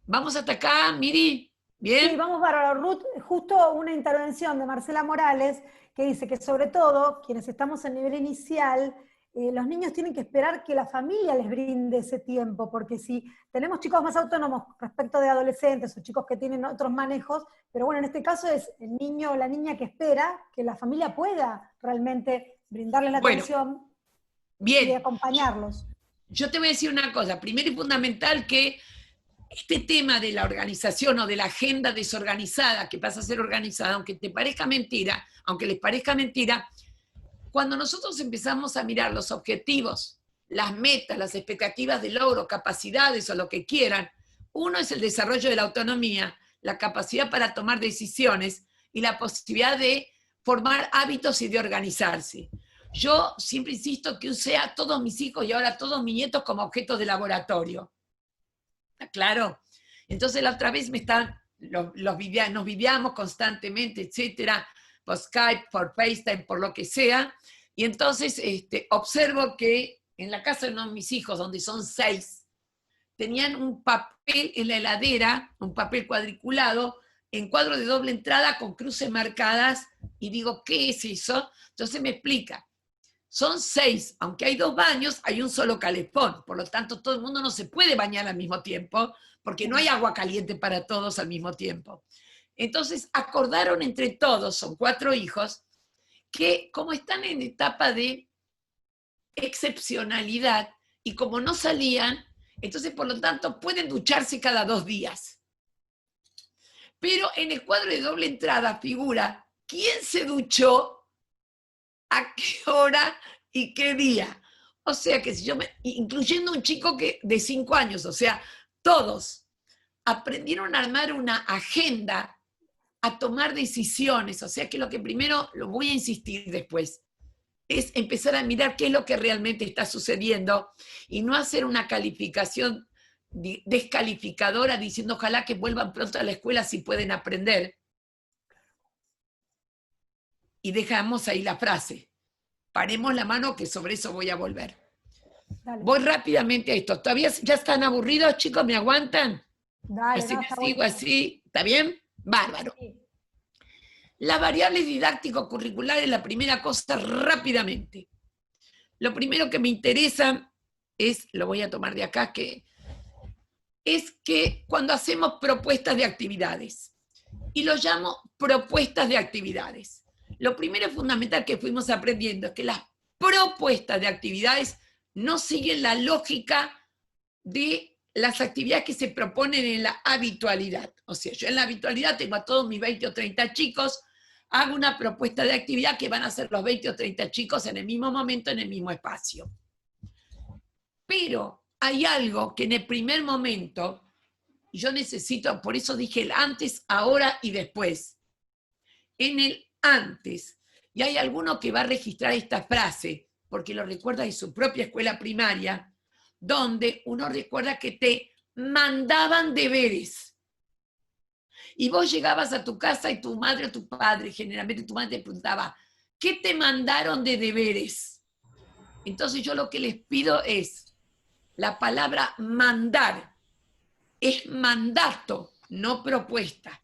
Speaker 1: vamos hasta acá, Miri, ¿bien?
Speaker 3: Sí, vamos para Ruth, justo una intervención de Marcela Morales, que dice que sobre todo, quienes estamos en nivel inicial, los niños tienen que esperar que la familia les brinde ese tiempo, porque si tenemos chicos más autónomos respecto de adolescentes o chicos que tienen otros manejos, pero bueno, en este caso es el niño o la niña que espera que la familia pueda realmente brindarles la atención y acompañarlos.
Speaker 1: Yo te voy a decir una cosa, primero y fundamental que este tema de la organización o de la agenda desorganizada, que pasa a ser organizada, aunque te parezca mentira, aunque les parezca mentira, cuando nosotros empezamos a mirar los objetivos, las metas, las expectativas de logro, capacidades o lo que quieran, uno es el desarrollo de la autonomía, la capacidad para tomar decisiones, y la posibilidad de formar hábitos y de organizarse. Yo siempre insisto que use a todos mis hijos y ahora a todos mis nietos como objetos de laboratorio. ¿Está claro? Entonces la otra vez nos vivíamos constantemente, etcétera, por Skype, por FaceTime, por lo que sea, y entonces observo que en la casa de uno de mis hijos, donde son 6, tenían un papel en la heladera, un papel cuadriculado, en cuadro de doble entrada con cruces marcadas, y digo, ¿qué es eso? Entonces me explica. Son 6, aunque hay 2 baños, hay un solo calefón, por lo tanto todo el mundo no se puede bañar al mismo tiempo, porque no hay agua caliente para todos al mismo tiempo. Entonces acordaron entre todos, son 4 hijos, que como están en etapa de excepcionalidad y como no salían, entonces por lo tanto pueden ducharse cada 2 días. Pero en el cuadro de doble entrada figura quién se duchó, a qué hora y qué día. O sea que si incluyendo un chico de 5 años, o sea, todos aprendieron a armar una agenda, a tomar decisiones. O sea que lo que primero, lo voy a insistir después, es empezar a mirar qué es lo que realmente está sucediendo y no hacer una calificación descalificadora diciendo ojalá que vuelvan pronto a la escuela si pueden aprender. Y dejamos ahí la frase. Paremos la mano que sobre eso voy a volver. Dale. Voy rápidamente a esto. ¿Todavía ya están aburridos, chicos? ¿Me aguantan?
Speaker 3: Dale,
Speaker 1: así me sigo así. ¿Está bien? Bárbaro. Sí. Las variables didáctico-curriculares, la primera cosa rápidamente. Lo primero que me interesa es, lo voy a tomar de acá, es que cuando hacemos propuestas de actividades, y lo llamo propuestas de actividades, lo primero fundamental que fuimos aprendiendo es que las propuestas de actividades no siguen la lógica de las actividades que se proponen en la habitualidad. O sea, yo en la habitualidad tengo a todos mis 20 o 30 chicos, hago una propuesta de actividad que van a ser los 20 o 30 chicos en el mismo momento, en el mismo espacio. Pero hay algo que en el primer momento, yo necesito, por eso dije el antes, ahora y después. En el antes, y hay alguno que va a registrar esta frase, porque lo recuerda de su propia escuela primaria, donde uno recuerda que te mandaban deberes. Y vos llegabas a tu casa y tu madre o tu padre, generalmente tu madre te preguntaba, ¿qué te mandaron de deberes? Entonces yo lo que les pido es, la palabra mandar es mandato, no propuesta.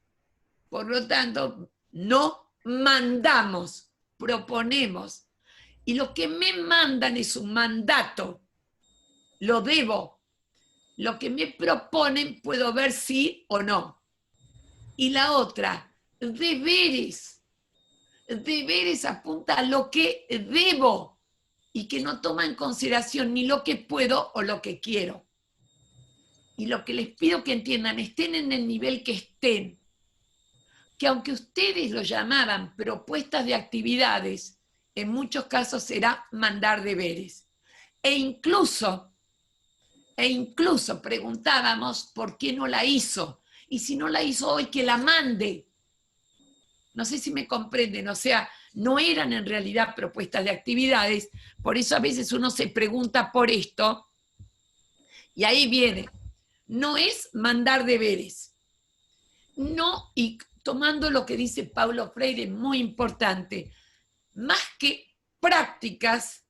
Speaker 1: Por lo tanto, no mandamos, proponemos. Y lo que me mandan es un mandato, lo debo. Lo que me proponen puedo ver sí o no. Y la otra, deberes. Deberes apunta a lo que debo y que no toma en consideración ni lo que puedo o lo que quiero. Y lo que les pido que entiendan, estén en el nivel que estén, que aunque ustedes lo llamaban propuestas de actividades, en muchos casos será mandar deberes. E incluso preguntábamos por qué no la hizo. Y si no la hizo hoy, que la mande. No sé si me comprenden, o sea, no eran en realidad propuestas de actividades, por eso a veces uno se pregunta por esto, y ahí viene, no es mandar deberes. No, y tomando lo que dice Paulo Freire, muy importante, más que prácticas,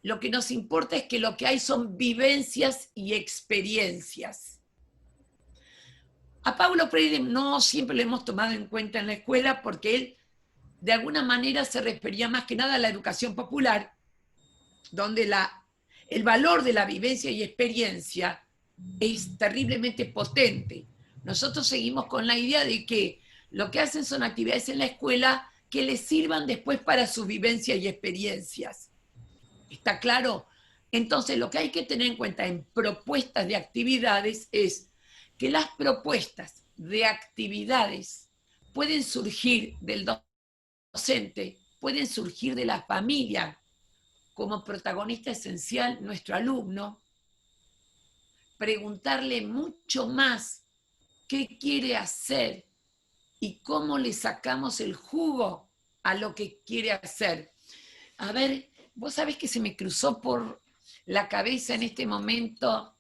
Speaker 1: lo que nos importa es que lo que hay son vivencias y experiencias. A Paulo Freire no siempre lo hemos tomado en cuenta en la escuela porque él de alguna manera se refería más que nada a la educación popular, donde el valor de la vivencia y experiencia es terriblemente potente. Nosotros seguimos con la idea de que lo que hacen son actividades en la escuela que les sirvan después para sus vivencias y experiencias. ¿Está claro? Entonces, lo que hay que tener en cuenta en propuestas de actividades es que las propuestas de actividades pueden surgir del docente, pueden surgir de la familia, como protagonista esencial nuestro alumno, preguntarle mucho más qué quiere hacer, y cómo le sacamos el jugo a lo que quiere hacer. A ver, vos sabés que se me cruzó por la cabeza en este momento,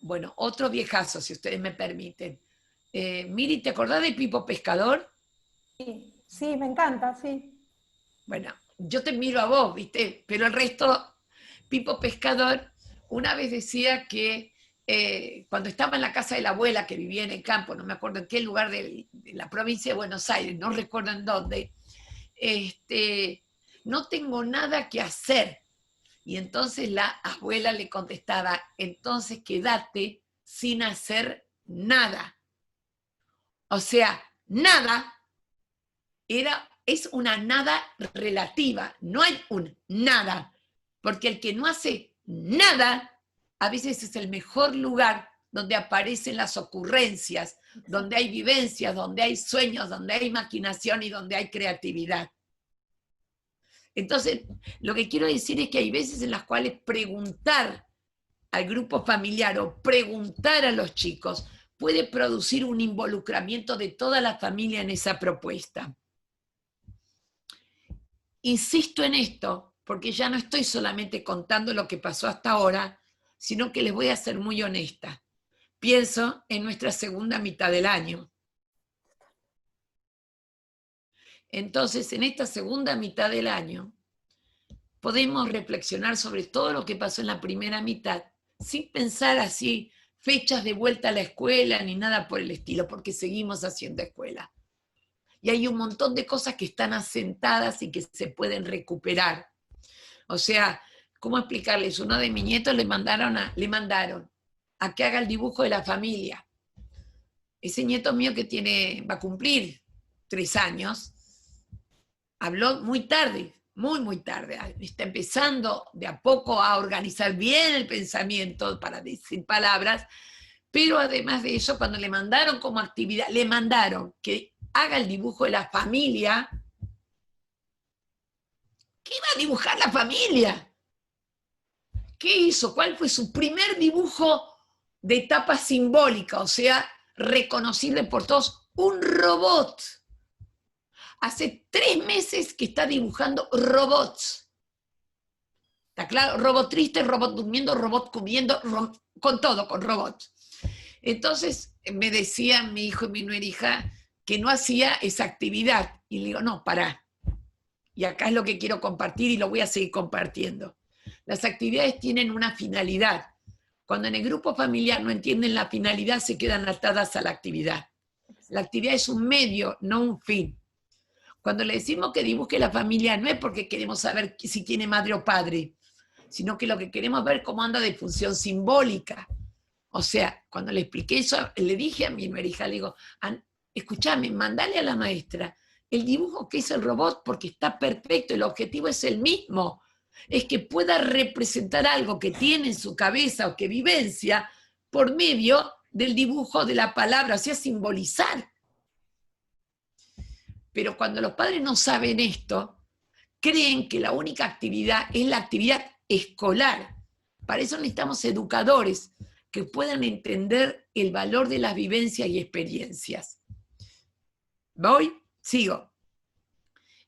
Speaker 1: bueno, otro viejazo, si ustedes me permiten. Miri, ¿te acordás de Pipo Pescador?
Speaker 3: Sí, sí, me encanta, sí.
Speaker 1: Bueno, yo te miro a vos, ¿viste? Pero el resto, Pipo Pescador, una vez decía que cuando estaba en la casa de la abuela, que vivía en el campo, no me acuerdo en qué lugar de la provincia de Buenos Aires, no recuerdo en dónde, no tengo nada que hacer. Y entonces la abuela le contestaba, entonces quédate sin hacer nada. O sea, nada es una nada relativa, no hay un nada, porque el que no hace nada, a veces es el mejor lugar donde aparecen las ocurrencias, donde hay vivencias, donde hay sueños, donde hay imaginación y donde hay creatividad. Entonces, lo que quiero decir es que hay veces en las cuales preguntar al grupo familiar o preguntar a los chicos puede producir un involucramiento de toda la familia en esa propuesta. Insisto en esto, porque ya no estoy solamente contando lo que pasó hasta ahora, sino que les voy a ser muy honesta. Pienso en nuestra segunda mitad del año. Entonces, en esta segunda mitad del año, podemos reflexionar sobre todo lo que pasó en la primera mitad, sin pensar así fechas de vuelta a la escuela ni nada por el estilo, porque seguimos haciendo escuela. Y hay un montón de cosas que están asentadas y que se pueden recuperar. O sea, ¿cómo explicarles? Uno de mis nietos le mandaron a que haga el dibujo de la familia. Ese nieto mío que va a cumplir 3 años, habló muy tarde, muy tarde. Está empezando de a poco a organizar bien el pensamiento para decir palabras, pero además de eso, cuando le mandaron como actividad, le mandaron que haga el dibujo de la familia. ¿Qué iba a dibujar la familia? ¿Qué hizo? ¿Cuál fue su primer dibujo de etapa simbólica? O sea, reconocible por todos, un robot. Hace 3 meses que está dibujando robots. ¿Está claro? Robot triste, robot durmiendo, robot comiendo, con todo, con robots. Entonces me decía mi hijo y mi nuera hija que no hacía esa actividad. Y le digo, no, pará. Y acá es lo que quiero compartir y lo voy a seguir compartiendo. Las actividades tienen una finalidad. Cuando en el grupo familiar no entienden la finalidad, se quedan atadas a la actividad. La actividad es un medio, no un fin. Cuando le decimos que dibuje la familia, no es porque queremos saber si tiene madre o padre, sino que lo que queremos ver cómo anda de función simbólica. O sea, cuando le expliqué eso, le dije a mi hija, le digo, escúchame, mandale a la maestra el dibujo que hizo el robot porque está perfecto, el objetivo es el mismo, es que pueda representar algo que tiene en su cabeza o que vivencia por medio del dibujo de la palabra, o sea, simbolizar. Pero cuando los padres no saben esto, creen que la única actividad es la actividad escolar. Para eso necesitamos educadores que puedan entender el valor de las vivencias y experiencias. ¿Voy? Sigo.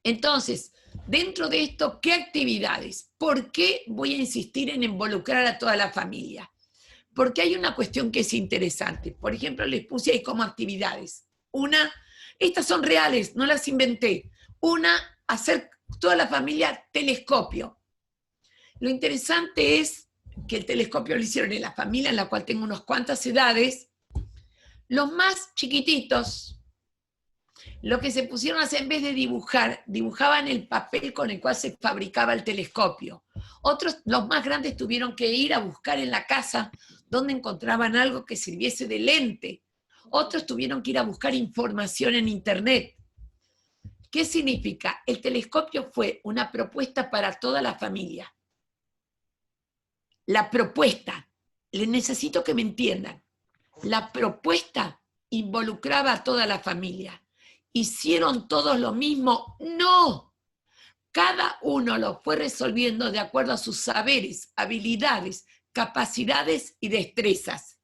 Speaker 1: Entonces, dentro de esto, ¿qué actividades? ¿Por qué voy a insistir en involucrar a toda la familia? Porque hay una cuestión que es interesante. Por ejemplo, les puse ahí como actividades. Una, estas son reales, no las inventé. Una, hacer toda la familia telescopio. Lo interesante es que el telescopio lo hicieron en la familia en la cual tengo unas cuantas edades. Los más chiquititos, lo que se pusieron a hacer en vez de dibujar, dibujaban el papel con el cual se fabricaba el telescopio. Otros, los más grandes, tuvieron que ir a buscar en la casa donde encontraban algo que sirviese de lente. Otros tuvieron que ir a buscar información en internet. ¿Qué significa? El telescopio fue una propuesta para toda la familia. La propuesta, les necesito que me entiendan, la propuesta involucraba a toda la familia. ¿Hicieron todos lo mismo? No. Cada uno lo fue resolviendo de acuerdo a sus saberes, habilidades, capacidades y destrezas.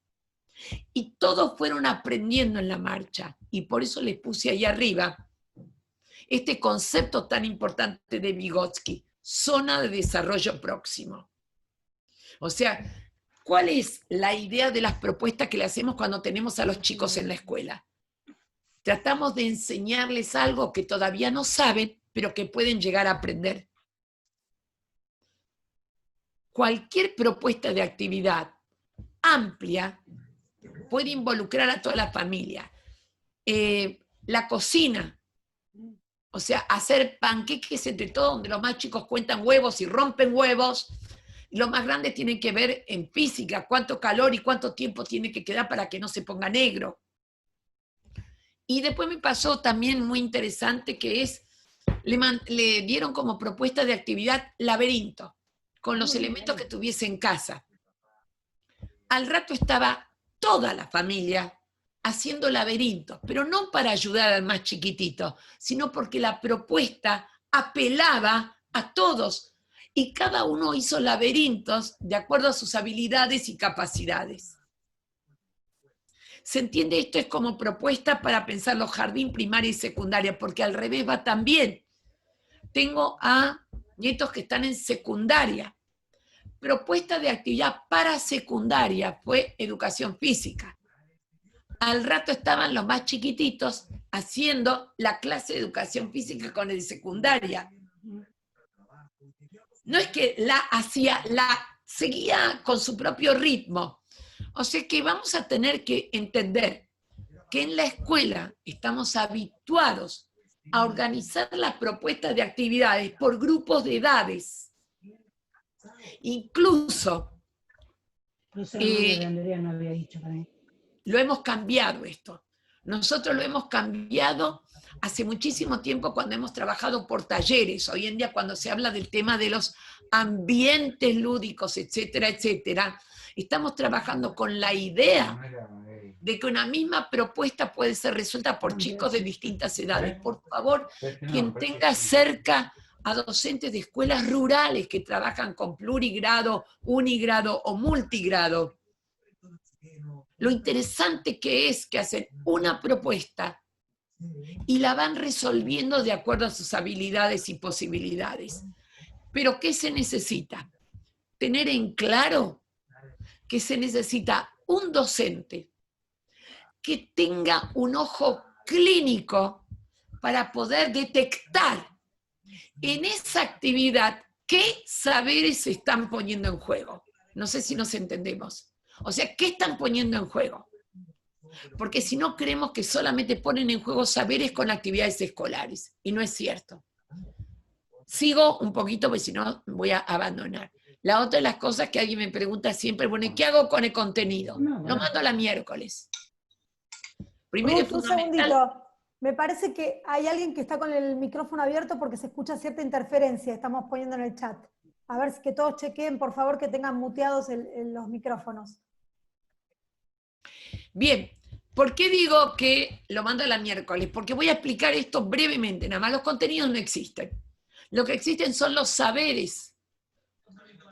Speaker 1: Y todos fueron aprendiendo en la marcha. Y por eso les puse ahí arriba este concepto tan importante de Vygotsky, zona de desarrollo próximo. O sea, ¿cuál es la idea de las propuestas que le hacemos cuando tenemos a los chicos en la escuela? Tratamos de enseñarles algo que todavía no saben, pero que pueden llegar a aprender. Cualquier propuesta de actividad amplia puede involucrar a toda la familia. La cocina, o sea, hacer panqueques entre todos, donde los más chicos cuentan huevos y rompen huevos. Los más grandes tienen que ver en física, cuánto calor y cuánto tiempo tiene que quedar para que no se ponga negro. Y después me pasó también muy interesante que es, le dieron como propuesta de actividad laberinto, con los elementos que tuviese en casa. Al rato estaba toda la familia haciendo laberintos, pero no para ayudar al más chiquitito, sino porque la propuesta apelaba a todos y cada uno hizo laberintos de acuerdo a sus habilidades y capacidades. ¿Se entiende? Esto es como propuesta para pensar los jardín, primaria y secundaria, porque al revés va también. Tengo a nietos que están en secundaria. Propuesta de actividad para secundaria fue educación física. Al rato estaban los más chiquititos haciendo la clase de educación física con el secundaria. No es que la hacía, la seguía con su propio ritmo. O sea que vamos a tener que entender que en la escuela estamos habituados a organizar las propuestas de actividades por grupos de edades. Incluso lo hemos cambiado esto. Nosotros lo hemos cambiado hace muchísimo tiempo cuando hemos trabajado por talleres. Hoy en día cuando se habla del tema de los ambientes lúdicos, etcétera, etcétera, estamos trabajando con la idea de que una misma propuesta puede ser resuelta por chicos de distintas edades. Por favor, quien tenga cerca a docentes de escuelas rurales que trabajan con plurigrado, unigrado o multigrado, lo interesante que es que hacen una propuesta y la van resolviendo de acuerdo a sus habilidades y posibilidades. Pero ¿qué se necesita? Tener en claro que se necesita un docente que tenga un ojo clínico para poder detectar en esa actividad qué saberes se están poniendo en juego. No sé si nos entendemos. O sea, ¿qué están poniendo en juego? Porque si no, creemos que solamente ponen en juego saberes con actividades escolares, y no es cierto. Sigo un poquito, porque si no voy a abandonar. La otra de las cosas que alguien me pregunta siempre, bueno, ¿y qué hago con el contenido? Lo mando la miércoles. Primero
Speaker 3: Ruth, un segundito. Me parece que hay alguien que está con el micrófono abierto porque se escucha cierta interferencia, estamos poniendo en el chat. A ver si que todos chequeen, por favor, que tengan muteados los micrófonos.
Speaker 1: Bien, ¿por qué digo que lo mando la miércoles? Porque voy a explicar esto brevemente, nada más los contenidos no existen. Lo que existen son los saberes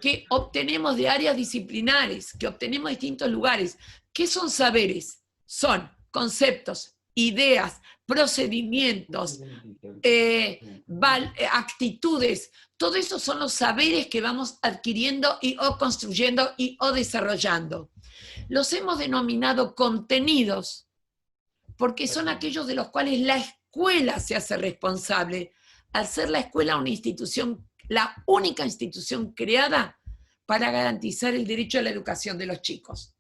Speaker 1: que obtenemos de áreas disciplinares, que obtenemos de distintos lugares. ¿Qué son saberes? Son conceptos, ideas, procedimientos, actitudes. Todo eso son los saberes que vamos adquiriendo o construyendo o desarrollando. Los hemos denominado contenidos porque son aquellos de los cuales la escuela se hace responsable, al ser la escuela una institución, la única institución creada para garantizar el derecho a la educación de los chicos.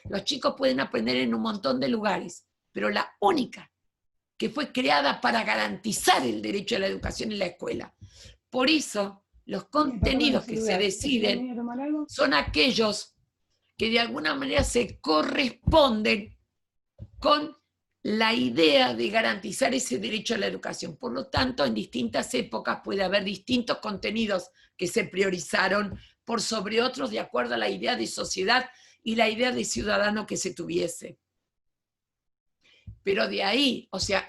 Speaker 1: Los chicos pueden aprender en un montón de lugares, pero la única que fue creada para garantizar el derecho a la educación en la escuela. Por eso, los contenidos que se deciden son aquellos que de alguna manera se corresponden con la idea de garantizar ese derecho a la educación. Por lo tanto, en distintas épocas puede haber distintos contenidos que se priorizaron por sobre otros de acuerdo a la idea de sociedad y la idea de ciudadano que se tuviese. Pero de ahí, o sea,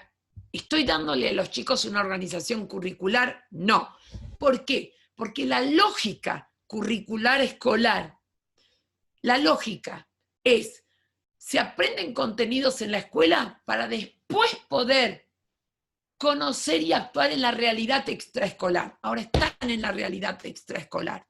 Speaker 1: ¿estoy dándole a los chicos una organización curricular? No. ¿Por qué? Porque la lógica curricular escolar, la lógica es Se aprenden contenidos en la escuela para después poder conocer y actuar en la realidad extraescolar. Ahora están en la realidad extraescolar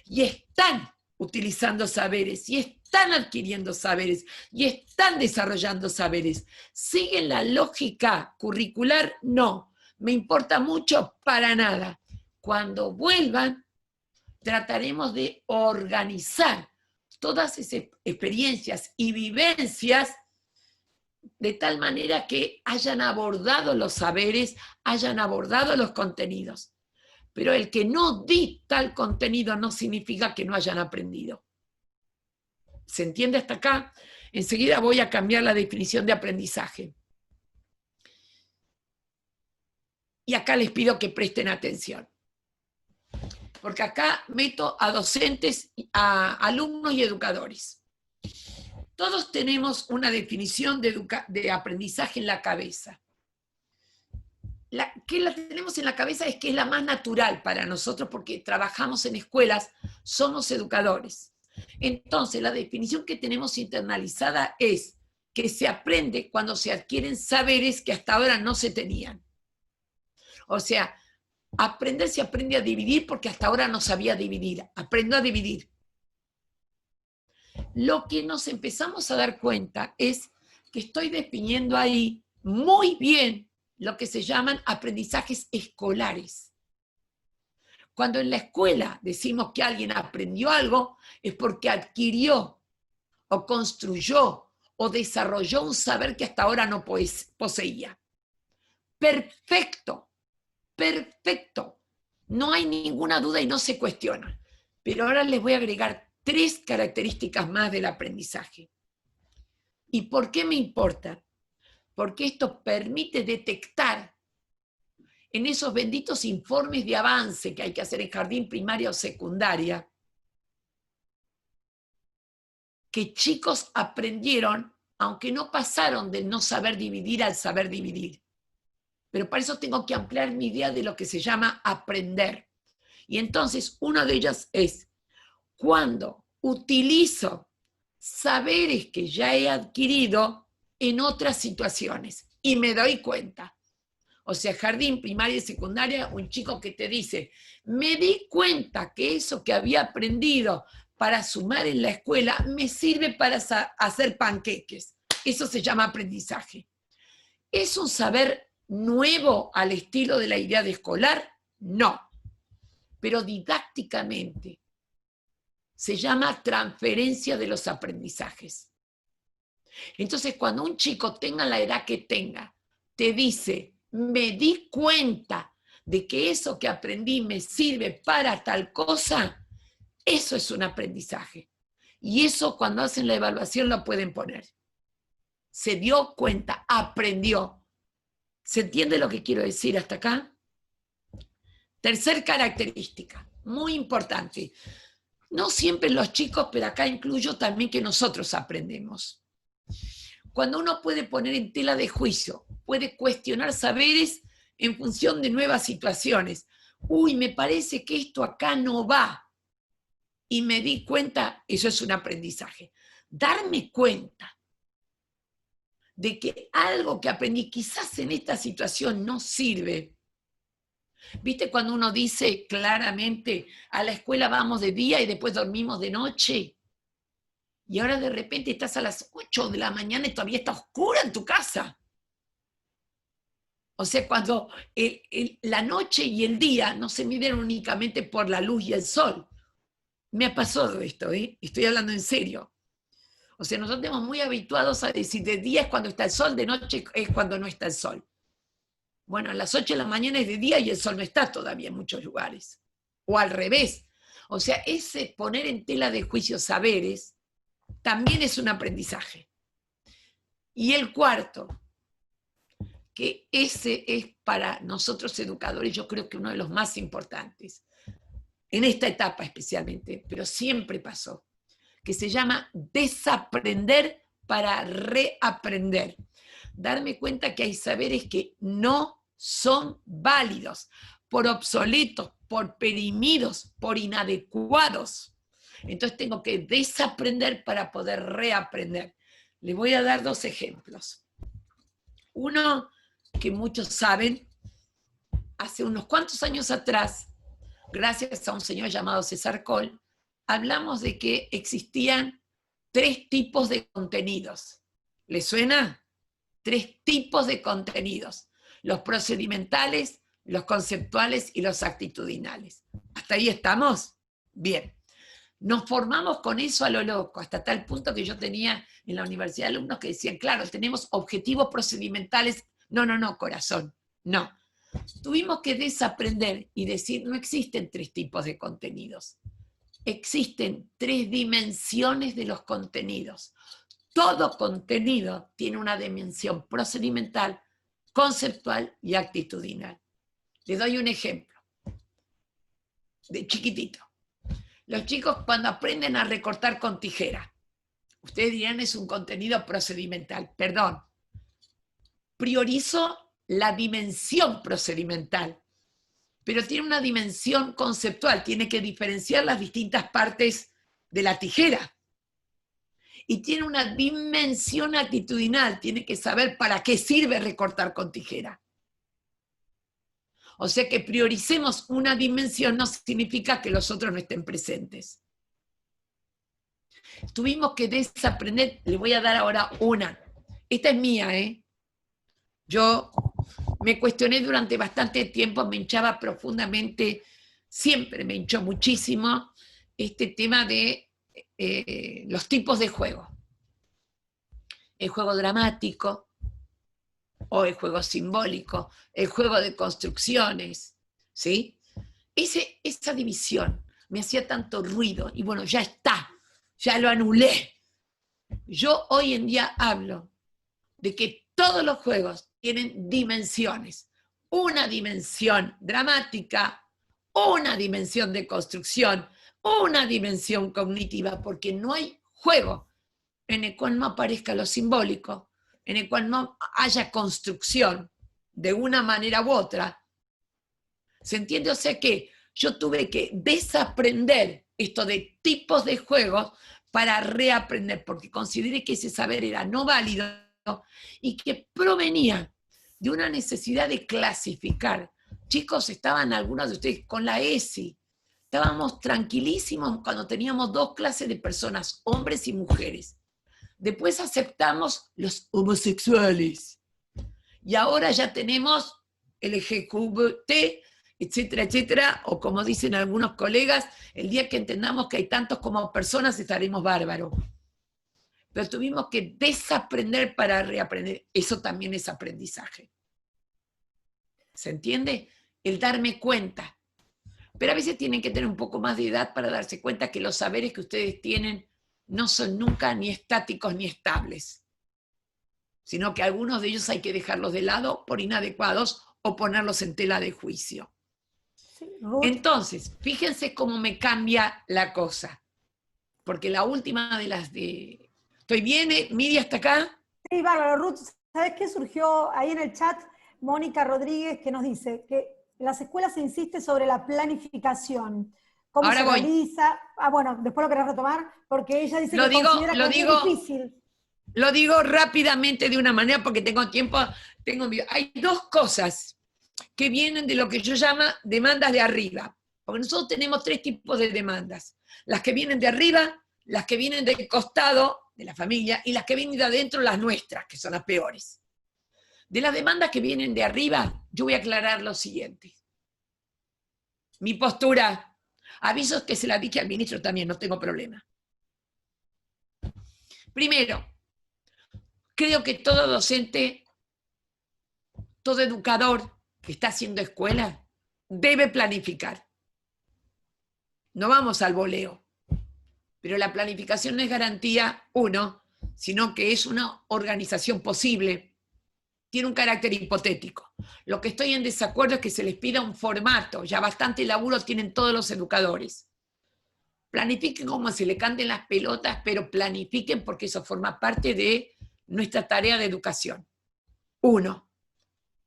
Speaker 1: y están utilizando saberes y están adquiriendo saberes y están desarrollando saberes. ¿Siguen la lógica curricular? No, me importa mucho para nada. Cuando vuelvan, trataremos de organizar todas esas experiencias y vivencias de tal manera que hayan abordado los saberes, hayan abordado los contenidos. Pero el que no di tal contenido no significa que no hayan aprendido. ¿Se entiende hasta acá? Enseguida voy a cambiar la definición de aprendizaje. Y acá les pido que presten atención. Porque acá meto a docentes, a alumnos y educadores. Todos tenemos una definición de aprendizaje en la cabeza. La que la tenemos en la cabeza es que es la más natural para nosotros porque trabajamos en escuelas, somos educadores. Entonces, la definición que tenemos internalizada es que se aprende cuando se adquieren saberes que hasta ahora no se tenían. O sea, aprender se aprende a dividir porque hasta ahora no sabía dividir. Aprendo a dividir. Lo que nos empezamos a dar cuenta es que estoy definiendo ahí muy bien lo que se llaman aprendizajes escolares. Cuando en la escuela decimos que alguien aprendió algo, es porque adquirió o construyó o desarrolló un saber que hasta ahora no poseía. Perfecto, perfecto. No hay ninguna duda y no se cuestiona. Pero ahora les voy a agregar 3 características más del aprendizaje. ¿Y por qué me importa? Porque esto permite detectar en esos benditos informes de avance que hay que hacer en jardín, primaria o secundaria, que chicos aprendieron, aunque no pasaron del no saber dividir al saber dividir. Pero para eso tengo que ampliar mi idea de lo que se llama aprender. Y entonces, una de ellas es, cuando utilizo saberes que ya he adquirido en otras situaciones y me doy cuenta. O sea, jardín, primaria y secundaria, un chico que te dice, me di cuenta que eso que había aprendido para sumar en la escuela me sirve para hacer panqueques. Eso se llama aprendizaje. ¿Es un saber nuevo al estilo de la idea de escolar? No. Pero didácticamente se llama transferencia de los aprendizajes. Entonces, cuando un chico tenga la edad que tenga, te dice, me di cuenta de que eso que aprendí me sirve para tal cosa, eso es un aprendizaje. Y eso cuando hacen la evaluación lo pueden poner. Se dio cuenta, aprendió. ¿Se entiende lo que quiero decir hasta acá? Tercer característica, muy importante. No siempre los chicos, pero acá incluyo también que nosotros aprendemos. Cuando uno puede poner en tela de juicio, puede cuestionar saberes en función de nuevas situaciones. Uy, me parece que esto acá no va. Y me di cuenta, eso es un aprendizaje. Darme cuenta de que algo que aprendí quizás en esta situación no sirve. ¿Viste cuando uno dice claramente, a la escuela vamos de día y después dormimos de noche? Y ahora de repente estás a las 8 de la mañana y todavía está oscura en tu casa. O sea, cuando la noche y el día no se miden únicamente por la luz y el sol. Me ha pasado esto, estoy hablando en serio. O sea, nosotros estamos muy habituados a decir de día es cuando está el sol, de noche es cuando no está el sol. Bueno, a las 8 de la mañana es de día y el sol no está todavía en muchos lugares. O al revés. O sea, ese poner en tela de juicio saberes también es un aprendizaje. Y el cuarto, que ese es para nosotros educadores, yo creo que uno de los más importantes, en esta etapa especialmente, pero siempre pasó, que se llama desaprender para reaprender. Darme cuenta que hay saberes que no son válidos, por obsoletos, por perimidos, por inadecuados. Entonces tengo que desaprender para poder reaprender. Les voy a dar 2 ejemplos. Uno que muchos saben, hace unos cuantos años atrás, gracias a un señor llamado César Coll, hablamos de que existían 3 tipos de contenidos. ¿Les suena? 3 tipos de contenidos: los procedimentales, los conceptuales y los actitudinales. ¿Hasta ahí estamos? Bien. Nos formamos con eso a lo loco, hasta tal punto que yo tenía en la universidad alumnos que decían, claro, tenemos objetivos procedimentales. No, no, no, corazón, no. Tuvimos que desaprender y decir, no existen 3 tipos de contenidos. Existen 3 dimensiones de los contenidos. Todo contenido tiene una dimensión procedimental, conceptual y actitudinal. Les doy un ejemplo, de chiquitito. Los chicos cuando aprenden a recortar con tijera, ustedes dirán es un contenido procedimental. Perdón, priorizo la dimensión procedimental, pero tiene una dimensión conceptual, tiene que diferenciar las distintas partes de la tijera. Y tiene una dimensión actitudinal, tiene que saber para qué sirve recortar con tijera. O sea que prioricemos una dimensión no significa que los otros no estén presentes. Tuvimos que desaprender, le voy a dar ahora una. Esta es mía, ¿eh? Yo me cuestioné durante bastante tiempo, me hinchaba profundamente, siempre me hinchó muchísimo este tema de los tipos de juego. El juego dramático, o el juego simbólico, el juego de construcciones, ¿sí? Esa división me hacía tanto ruido, y bueno, ya está, ya lo anulé. Yo hoy en día hablo de que todos los juegos tienen dimensiones. Una dimensión dramática, una dimensión de construcción, una dimensión cognitiva, porque no hay juego en el cual no aparezca lo simbólico, en el cual no haya construcción de una manera u otra. ¿Se entiende? O sea que yo tuve que desaprender esto de tipos de juegos para reaprender, porque consideré que ese saber era no válido y que provenía de una necesidad de clasificar. Chicos, estaban algunos de ustedes con la ESI, estábamos tranquilísimos cuando teníamos 2 clases de personas, hombres y mujeres. Después aceptamos los homosexuales. Y ahora ya tenemos LGBT, etcétera, etcétera, o como dicen algunos colegas, el día que entendamos que hay tantos como personas estaremos bárbaros. Pero tuvimos que desaprender para reaprender. Eso también es aprendizaje. ¿Se entiende? El darme cuenta. Pero a veces tienen que tener un poco más de edad para darse cuenta que los saberes que ustedes tienen no son nunca ni estáticos ni estables, sino que algunos de ellos hay que dejarlos de lado por inadecuados o ponerlos en tela de juicio. Sí, entonces, fíjense cómo me cambia la cosa, porque la última de las de... ¿Estoy bien, Miri, hasta acá?
Speaker 3: Sí, bárbaro. Ruth, ¿sabes qué surgió ahí en el chat? Mónica Rodríguez, que nos dice que en las escuelas se insiste sobre la planificación. ¿Cómo ahora se realiza? Bueno, después lo querés retomar, porque ella dice que considera que es difícil.
Speaker 1: Lo digo rápidamente de una manera porque tengo tiempo. Hay 2 cosas que vienen de lo que yo llamo demandas de arriba. Porque nosotros tenemos 3 tipos de demandas. Las que vienen de arriba, las que vienen del costado de la familia y las que vienen de adentro, las nuestras, que son las peores. De las demandas que vienen de arriba, yo voy a aclarar lo siguiente. Mi postura... Avisos que se la dije al ministro también, no tengo problema. Primero, creo que todo docente, todo educador que está haciendo escuela, debe planificar. No vamos al voleo. Pero la planificación no es garantía, uno, sino que es una organización posible. Tiene un carácter hipotético. Lo que estoy en desacuerdo es que se les pida un formato. Ya bastante laburo tienen todos los educadores. Planifiquen como si le canten las pelotas, pero planifiquen porque eso forma parte de nuestra tarea de educación. 1.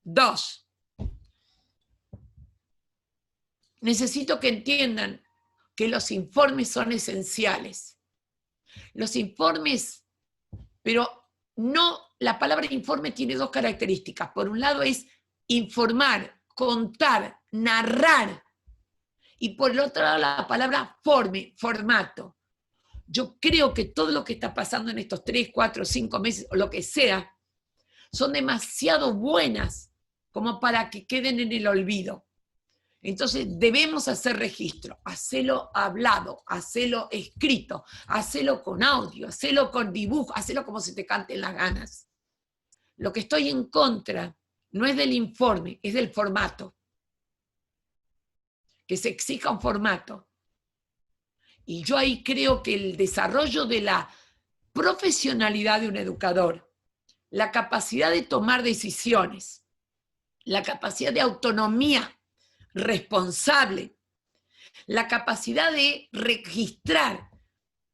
Speaker 1: 2. Necesito que entiendan que los informes son esenciales. Los informes, pero no, la palabra informe tiene dos características. Por un lado es informar, contar, narrar. Y por el otro lado la palabra formato. Yo creo que todo lo que está pasando en estos 3, 4, 5 meses, o lo que sea, son demasiado buenas como para que queden en el olvido. Entonces debemos hacer registro, hacerlo hablado, hacerlo escrito, hacerlo con audio, hacerlo con dibujo, hacerlo como se te canten las ganas. Lo que estoy en contra no es del informe, es del formato. Que se exija un formato. Y yo ahí creo que el desarrollo de la profesionalidad de un educador, la capacidad de tomar decisiones, la capacidad de autonomía responsable, la capacidad de registrar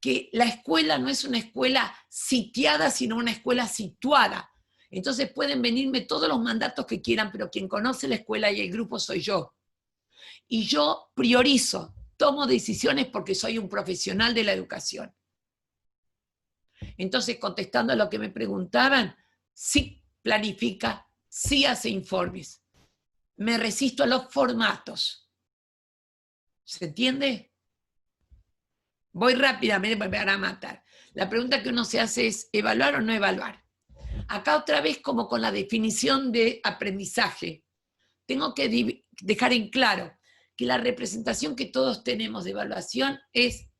Speaker 1: que la escuela no es una escuela sitiada, sino una escuela situada. Entonces pueden venirme todos los mandatos que quieran, pero quien conoce la escuela y el grupo soy yo. Y yo priorizo, tomo decisiones porque soy un profesional de la educación. Entonces, contestando a lo que me preguntaban, sí planifica, sí hace informes. Me resisto a los formatos. ¿Se entiende? Voy rápidamente porque me van a matar. La pregunta que uno se hace es, ¿evaluar o no evaluar? Acá otra vez, como con la definición de aprendizaje, tengo que dejar en claro que la representación que todos tenemos de evaluación es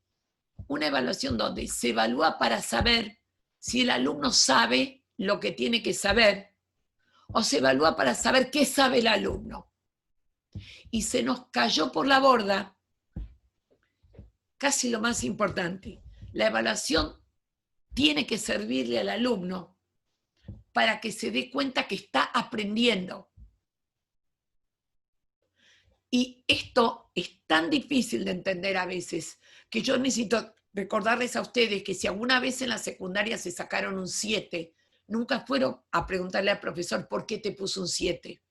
Speaker 1: una evaluación donde se evalúa para saber si el alumno sabe lo que tiene que saber, o se evalúa para saber qué sabe el alumno. Y se nos cayó por la borda casi lo más importante. La evaluación tiene que servirle al alumno para que se dé cuenta que está aprendiendo. Y esto es tan difícil de entender a veces que yo necesito recordarles a ustedes que si alguna vez en la secundaria se sacaron un 7, nunca fueron a preguntarle al profesor por qué te puso un 7.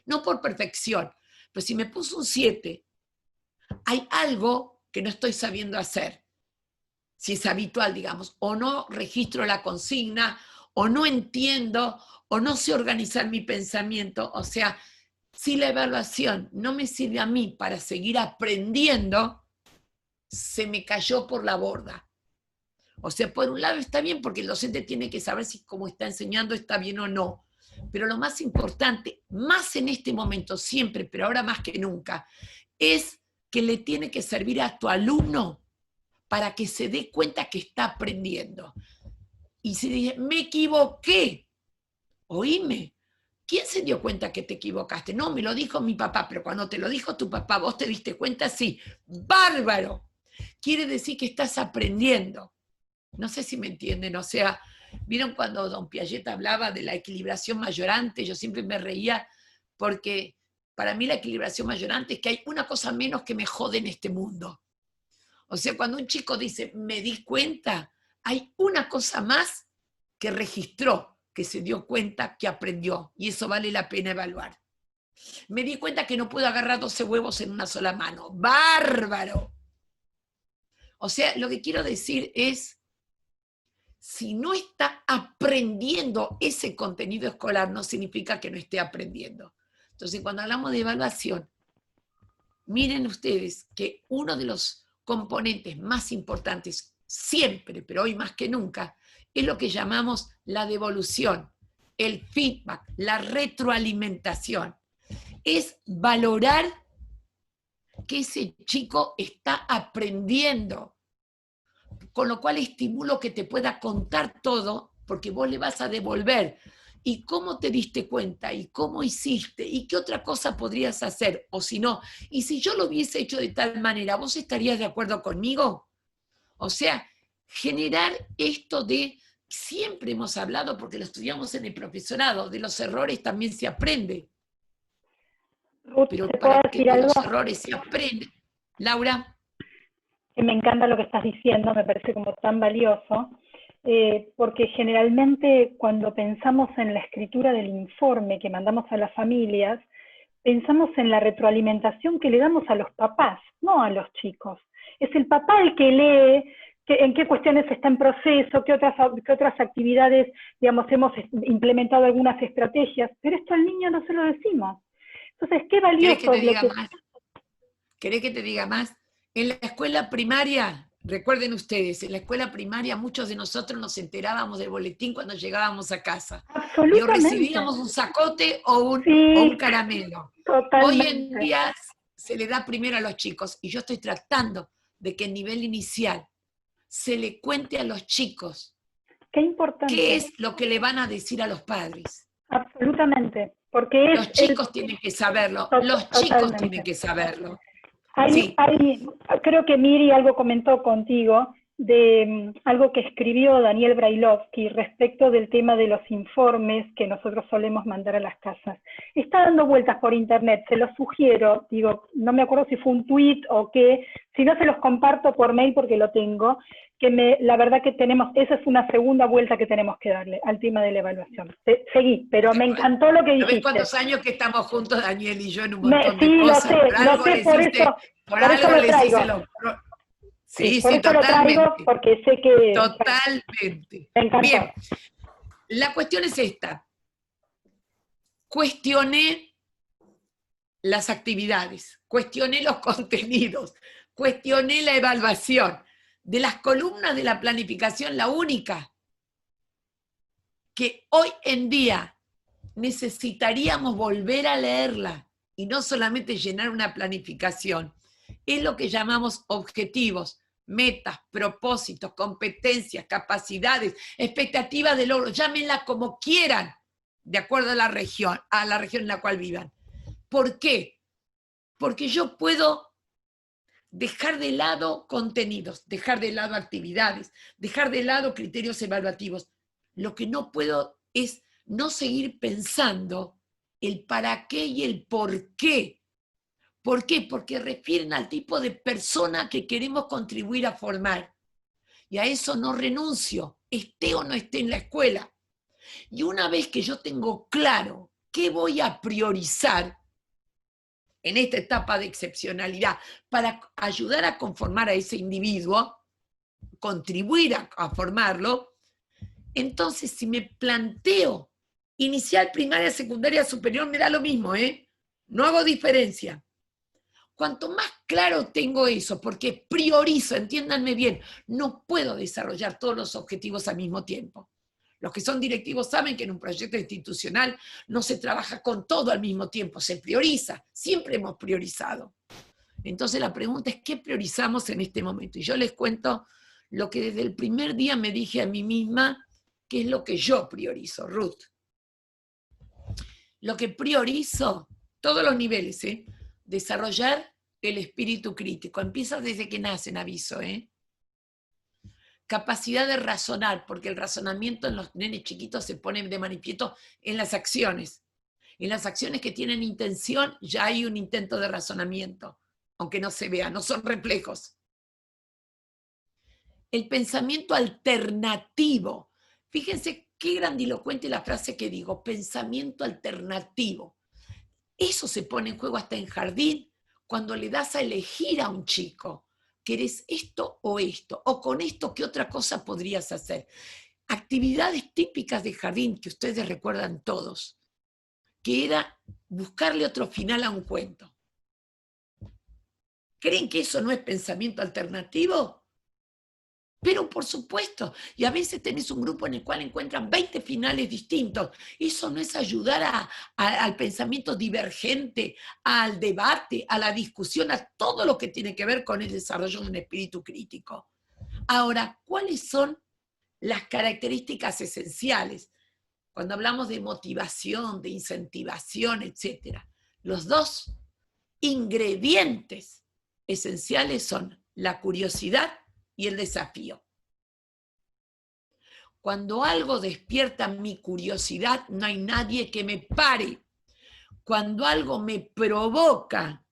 Speaker 1: No por perfección, pero si me puso un 7, hay algo que no estoy sabiendo hacer. Si es habitual, digamos, o no registro la consigna, o no entiendo, o no sé organizar mi pensamiento. O sea, si la evaluación no me sirve a mí para seguir aprendiendo, se me cayó por la borda. O sea, por un lado está bien porque el docente tiene que saber si como está enseñando está bien o no. Pero lo más importante, más en este momento siempre, pero ahora más que nunca, es que le tiene que servir a tu alumno para que se dé cuenta que está aprendiendo. Y si dice, me equivoqué, oíme, ¿quién se dio cuenta que te equivocaste? No, me lo dijo mi papá, pero cuando te lo dijo tu papá, ¿vos te diste cuenta? Sí, bárbaro. Quiere decir que estás aprendiendo. No sé si me entienden, o sea, ¿vieron cuando don Piaget hablaba de la equilibración mayorante? Yo siempre me reía porque para mí la equilibración mayorante es que hay una cosa menos que me jode en este mundo. O sea, cuando un chico dice, me di cuenta, hay una cosa más que registró, que se dio cuenta, que aprendió, y eso vale la pena evaluar. Me di cuenta que no puedo agarrar 12 huevos en una sola mano. ¡Bárbaro! O sea, lo que quiero decir es, si no está aprendiendo ese contenido escolar, no significa que no esté aprendiendo. Entonces, cuando hablamos de evaluación, miren ustedes que uno de los componentes más importantes siempre, pero hoy más que nunca, es lo que llamamos la devolución, el feedback, la retroalimentación. Es valorar que ese chico está aprendiendo, con lo cual estimulo que te pueda contar todo, porque vos le vas a devolver. ¿Y cómo te diste cuenta? ¿Y cómo hiciste? ¿Y qué otra cosa podrías hacer? O si no, ¿y si yo lo hubiese hecho de tal manera, vos estarías de acuerdo conmigo? O sea, generar esto de, siempre hemos hablado, porque lo estudiamos en el profesorado, de los errores también se aprende.
Speaker 2: Ruth,
Speaker 1: pero
Speaker 2: ¿te
Speaker 1: para
Speaker 2: puedo
Speaker 1: que
Speaker 2: decir
Speaker 1: de
Speaker 2: algo?
Speaker 1: los errores se aprende. Laura.
Speaker 2: Que me encanta lo que estás diciendo, me parece como tan valioso, porque generalmente cuando pensamos en la escritura del informe que mandamos a las familias, pensamos en la retroalimentación que le damos a los papás, no a los chicos. Es el papá el que lee en qué cuestiones está en proceso, qué otras actividades, digamos, hemos implementado algunas estrategias, pero esto al niño no se lo decimos. Entonces, qué
Speaker 1: ¿Querés que
Speaker 2: valioso
Speaker 1: te
Speaker 2: es lo
Speaker 1: diga
Speaker 2: que...
Speaker 1: más? ¿Querés que te diga más? En la escuela primaria, recuerden ustedes, en la escuela primaria muchos de nosotros nos enterábamos del boletín cuando llegábamos a casa. Y o
Speaker 2: Absolutamente.
Speaker 1: recibíamos un zacote o
Speaker 2: Sí,
Speaker 1: un caramelo. Hoy en
Speaker 2: totalmente.
Speaker 1: día se le da primero a los chicos, y yo estoy tratando de que en nivel inicial se le cuente a los chicos
Speaker 2: Qué
Speaker 1: qué
Speaker 2: importante.
Speaker 1: es lo que le van a decir a los padres.
Speaker 2: Absolutamente. Porque es
Speaker 1: Los chicos tienen que saberlo, los chicos tienen
Speaker 2: totalmente.
Speaker 1: que saberlo.
Speaker 2: Hay,
Speaker 1: Sí,
Speaker 2: hay, creo que Miri algo comentó contigo de algo que escribió Daniel Brailovsky respecto del tema de los informes que nosotros solemos mandar a las casas. Está dando vueltas por internet, se los sugiero, digo, no me acuerdo si fue un tweet o qué, si no se los comparto por mail porque lo tengo, la verdad que esa es una segunda vuelta que tenemos que darle al tema de la evaluación. Seguí, pero me encantó lo que
Speaker 1: ¿sabés
Speaker 2: dijiste.
Speaker 1: cuántos años que estamos juntos, Daniel y yo, en un montón
Speaker 2: Sí,
Speaker 1: de
Speaker 2: lo
Speaker 1: cosas?
Speaker 2: sé,
Speaker 1: Por
Speaker 2: por eso
Speaker 1: algo
Speaker 2: lo
Speaker 1: les hice
Speaker 2: traigo.
Speaker 1: los...
Speaker 2: Sí,
Speaker 1: Sí,
Speaker 2: por
Speaker 1: sí,
Speaker 2: eso lo traigo,
Speaker 1: totalmente.
Speaker 2: porque sé que
Speaker 1: Totalmente.
Speaker 2: me encantó.
Speaker 1: Bien, la cuestión es esta. Cuestioné las actividades, cuestioné los contenidos, cuestioné la evaluación. De las columnas de la planificación, la única que hoy en día necesitaríamos volver a leerla y no solamente llenar una planificación, es lo que llamamos objetivos, metas, propósitos, competencias, capacidades, expectativas de logro, llámenla como quieran, de acuerdo a la región en la cual vivan. ¿Por qué? Porque yo puedo dejar de lado contenidos, dejar de lado actividades, dejar de lado criterios evaluativos. Lo que no puedo es no seguir pensando el para qué y el por qué. ¿Por qué? Porque refieren al tipo de persona que queremos contribuir a formar. Y a eso no renuncio, esté o no esté en la escuela. Y una vez que yo tengo claro qué voy a priorizar en esta etapa de excepcionalidad para ayudar a conformar a ese individuo, contribuir a formarlo, entonces si me planteo inicial, primaria, secundaria, superior, me da lo mismo, ¿eh? No hago diferencia. Cuanto más claro tengo eso, porque priorizo, entiéndanme bien, no puedo desarrollar todos los objetivos al mismo tiempo. Los que son directivos saben que en un proyecto institucional no se trabaja con todo al mismo tiempo, se prioriza, siempre hemos priorizado. Entonces la pregunta es, ¿qué priorizamos en este momento? Y yo les cuento lo que desde el primer día me dije a mí misma, que es lo que yo priorizo, Ruth. Lo que priorizo, todos los niveles, desarrollar el espíritu crítico. Empieza desde que nacen, aviso, Capacidad de razonar, porque el razonamiento en los nenes chiquitos se pone de manifiesto en las acciones. En las acciones que tienen intención ya hay un intento de razonamiento, aunque no se vea, no son reflejos. El pensamiento alternativo. Fíjense qué grandilocuente la frase que digo, pensamiento alternativo. Eso se pone en juego hasta en jardín, cuando le das a elegir a un chico. ¿Querés esto o esto? O con esto, ¿qué otra cosa podrías hacer? Actividades típicas de jardín que ustedes recuerdan todos, que era buscarle otro final a un cuento. ¿Creen que eso no es pensamiento alternativo? Pero por supuesto, y a veces tenés un grupo en el cual encuentran 20 finales distintos. Eso no es ayudar al pensamiento divergente, al debate, a la discusión, a todo lo que tiene que ver con el desarrollo de un espíritu crítico. Ahora, ¿cuáles son las características esenciales? Cuando hablamos de motivación, de incentivación, etc. Los dos ingredientes esenciales son la curiosidad y el desafío. Cuando algo despierta mi curiosidad, no hay nadie que me pare. Cuando algo me provoca,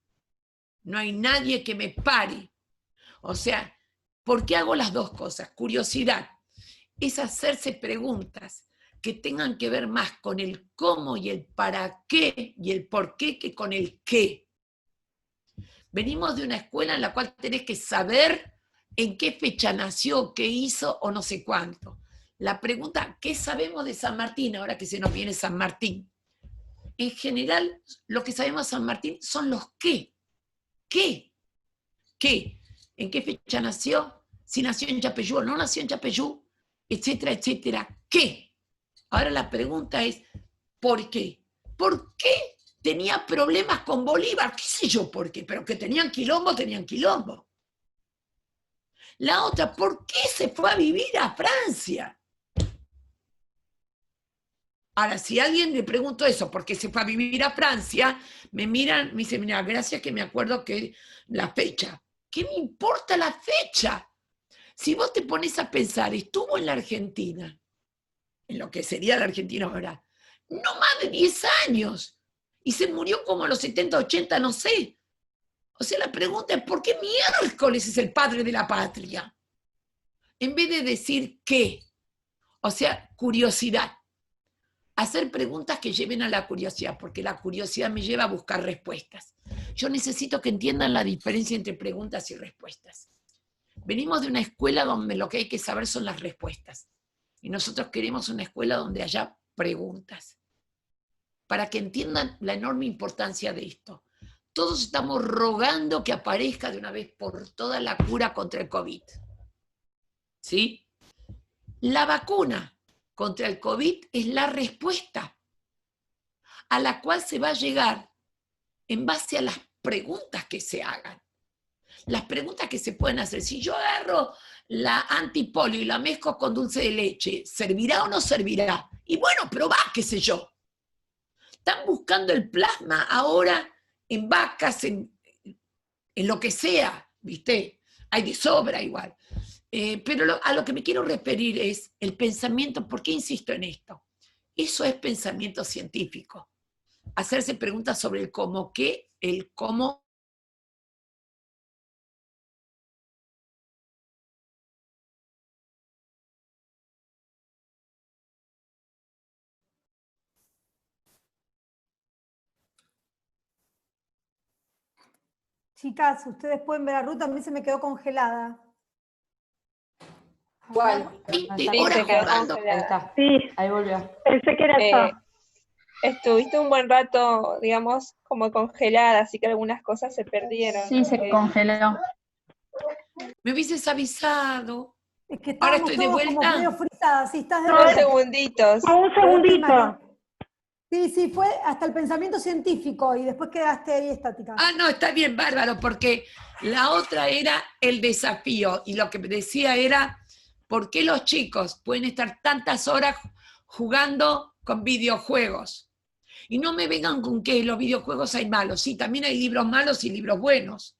Speaker 1: no hay nadie que me pare. O sea, ¿por qué hago las dos cosas? Curiosidad es hacerse preguntas que tengan que ver más con el cómo y el para qué y el por qué que con el qué. Venimos de una escuela en la cual tenés que saber en qué fecha nació, qué hizo o no sé cuánto. La pregunta, ¿qué sabemos de San Martín ahora que se nos viene San Martín? En general, lo que sabemos de San Martín son los qué. ¿Qué? ¿Qué? ¿En qué fecha nació? Si nació en Yapeyú o no nació en Yapeyú, etcétera, etcétera. ¿Qué? Ahora la pregunta es, ¿por qué? ¿Por qué tenía problemas con Bolívar? ¿Qué sé yo por qué? Pero que tenían quilombo, tenían quilombo. La otra, ¿por qué se fue a vivir a Francia? Ahora, si a alguien le pregunto eso, ¿por qué se fue a vivir a Francia? Me miran, me dicen, mira, gracias que me acuerdo que la fecha. ¿Qué me importa la fecha? Si vos te pones a pensar, estuvo en la Argentina, en lo que sería la Argentina ahora, no más de 10 años, y se murió como a los 70, 80, no sé. O sea, la pregunta es, ¿por qué miércoles es el padre de la patria? En vez de decir qué, o sea, curiosidad. Hacer preguntas que lleven a la curiosidad, porque la curiosidad me lleva a buscar respuestas. Yo necesito que entiendan la diferencia entre preguntas y respuestas. Venimos de una escuela donde lo que hay que saber son las respuestas. Y nosotros queremos una escuela donde haya preguntas. Para que entiendan la enorme importancia de esto. Todos estamos rogando que aparezca de una vez por todas la cura contra el COVID. ¿Sí? La vacuna contra el COVID es la respuesta a la cual se va a llegar en base a las preguntas que se hagan. Las preguntas que se pueden hacer. Si yo agarro la antipolio y la mezclo con dulce de leche, ¿servirá o no servirá? Y bueno, probá, qué sé yo. Están buscando el plasma ahora en vacas, en lo que sea, ¿viste? Hay de sobra igual. Pero a lo que me quiero referir es el pensamiento. ¿Por qué insisto en esto? Eso es pensamiento científico. Hacerse preguntas sobre el cómo qué, el cómo.
Speaker 3: Chicas, ustedes pueden ver a Ruth, a mí se me quedó congelada. A
Speaker 4: ¿Cuál?
Speaker 3: ver.
Speaker 1: 20
Speaker 4: Sí,
Speaker 1: horas
Speaker 4: se quedó
Speaker 1: jugando.
Speaker 4: congelada.
Speaker 5: Ahí está.
Speaker 2: Sí,
Speaker 5: Ahí volvió.
Speaker 2: pensé que era yo.
Speaker 4: Estuviste un buen rato, digamos, como congelada, así que algunas cosas se perdieron.
Speaker 5: Sí, se congeló.
Speaker 1: Me hubieses avisado.
Speaker 3: Es que
Speaker 1: Ahora
Speaker 3: estábamos
Speaker 1: estoy de
Speaker 3: todos como
Speaker 1: vuelta.
Speaker 3: medio frisadas. Sí, estás de
Speaker 2: No,
Speaker 4: Unos
Speaker 3: vuelta.
Speaker 4: segunditos.
Speaker 2: Un segundito.
Speaker 3: Sí, sí, fue hasta el pensamiento científico y después quedaste ahí estática.
Speaker 1: Ah, no, está bien, bárbaro, porque la otra era el desafío. Y lo que decía era, ¿por qué los chicos pueden estar tantas horas jugando con videojuegos? Y no me vengan con que los videojuegos hay malos. Sí, también hay libros malos y libros buenos.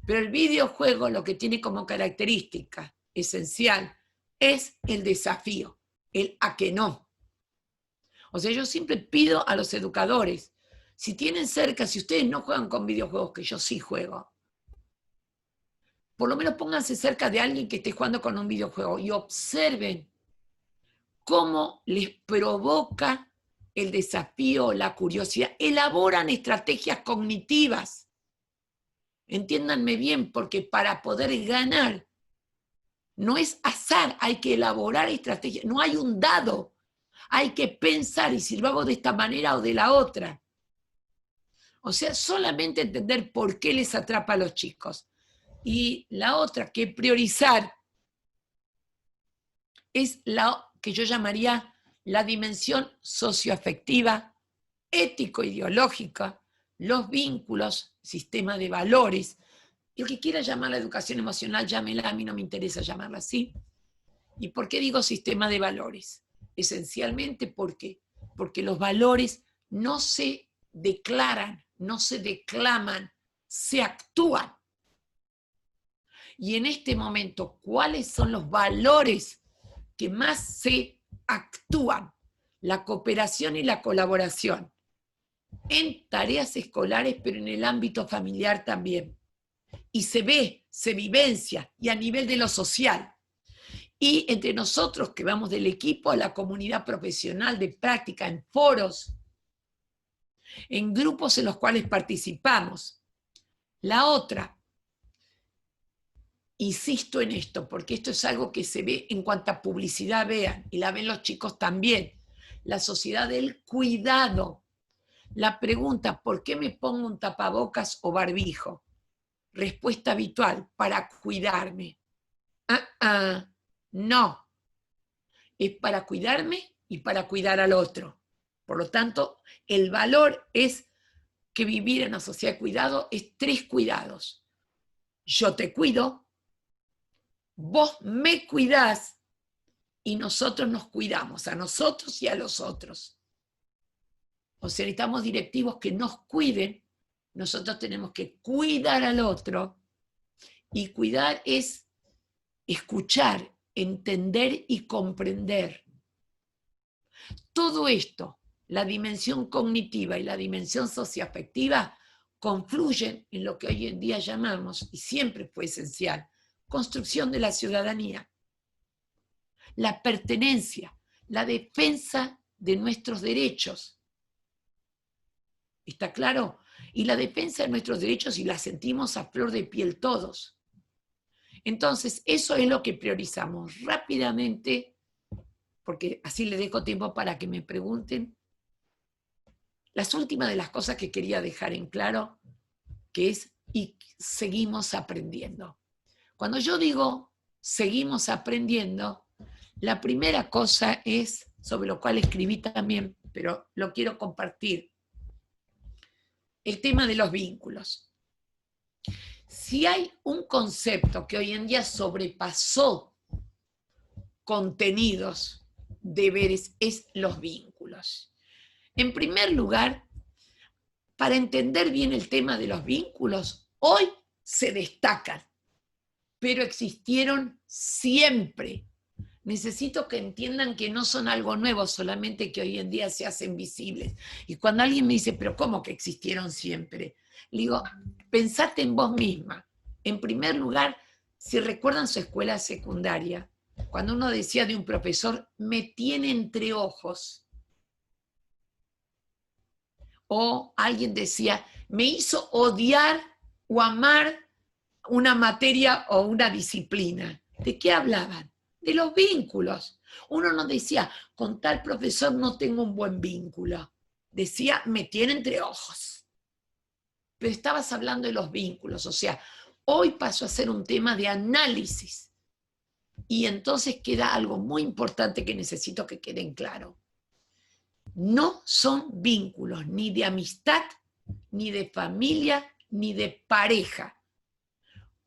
Speaker 1: Pero el videojuego lo que tiene como característica esencial es el desafío, el a que no. O sea, yo siempre pido a los educadores, si tienen cerca, si ustedes no juegan con videojuegos, que yo sí juego, por lo menos pónganse cerca de alguien que esté jugando con un videojuego y observen cómo les provoca el desafío, la curiosidad. Elaboran estrategias cognitivas. Entiéndanme bien, porque para poder ganar no es azar, hay que elaborar estrategias. No hay un dado. Hay que pensar, y si lo hago de esta manera o de la otra. O sea, solamente entender por qué les atrapa a los chicos. Y la otra, que priorizar, es la que yo llamaría la dimensión socioafectiva, ético-ideológica, los vínculos, sistema de valores. El que quiera llamar la educación emocional, llámela, a mí no me interesa llamarla así. ¿Y por qué digo sistema de valores? Esencialmente porque los valores no se declaran, no se declaman, se actúan. Y en este momento, ¿cuáles son los valores que más se actúan? La cooperación y la colaboración en tareas escolares, pero en el ámbito familiar también. Y se ve, se vivencia, y a nivel de lo social. Y entre nosotros que vamos del equipo a la comunidad profesional de práctica, en foros, en grupos en los cuales participamos. La otra, insisto en esto, porque esto es algo que se ve en cuanta publicidad vean, y la ven los chicos también, la sociedad del cuidado. La pregunta, ¿por qué me pongo un tapabocas o barbijo? Respuesta habitual, para cuidarme. No, es para cuidarme y para cuidar al otro. Por lo tanto, el valor es que vivir en una sociedad de cuidado es 3 cuidados. Yo te cuido, vos me cuidás y nosotros nos cuidamos, a nosotros y a los otros. O sea, necesitamos directivos que nos cuiden, nosotros tenemos que cuidar al otro, y cuidar es escuchar, entender y comprender. Todo esto, la dimensión cognitiva y la dimensión socioafectiva, confluyen en lo que hoy en día llamamos, y siempre fue esencial, construcción de la ciudadanía. La pertenencia, la defensa de nuestros derechos. ¿Está claro? Y la defensa de nuestros derechos, y la sentimos a flor de piel todos. Entonces, eso es lo que priorizamos rápidamente, porque así les dejo tiempo para que me pregunten. Las últimas de las cosas que quería dejar en claro, que es, y seguimos aprendiendo. Cuando yo digo seguimos aprendiendo, la primera cosa es, sobre lo cual escribí también, pero lo quiero compartir, el tema de los vínculos. Si hay un concepto que hoy en día sobrepasó contenidos, deberes, es los vínculos. En primer lugar, para entender bien el tema de los vínculos, hoy se destacan, pero existieron siempre. Necesito que entiendan que no son algo nuevo, solamente que hoy en día se hacen visibles. Y cuando alguien me dice, pero ¿cómo que existieron siempre? Le digo, pensate en vos misma. En primer lugar, si recuerdan su escuela secundaria, cuando uno decía de un profesor, me tiene entre ojos. O alguien decía, me hizo odiar o amar una materia o una disciplina. ¿De qué hablaban? De los vínculos. Uno no decía, con tal profesor no tengo un buen vínculo. Decía, me tiene entre ojos. Pero estabas hablando de los vínculos. O sea, hoy pasó a ser un tema de análisis. Y entonces queda algo muy importante que necesito que queden claro. No son vínculos ni de amistad, ni de familia, ni de pareja.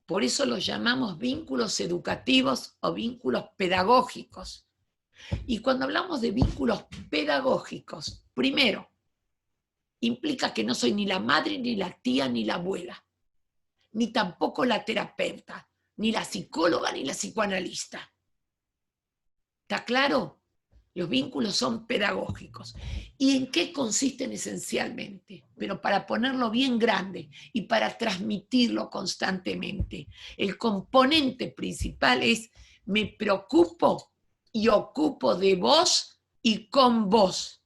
Speaker 1: Por eso los llamamos vínculos educativos o vínculos pedagógicos. Y cuando hablamos de vínculos pedagógicos, primero, implica que no soy ni la madre, ni la tía, ni la abuela, ni tampoco la terapeuta, ni la psicóloga, ni la psicoanalista. ¿Está claro? Los vínculos son pedagógicos. ¿Y en qué consisten esencialmente? Pero para ponerlo bien grande y para transmitirlo constantemente. El componente principal es, me preocupo y ocupo de vos y con vos.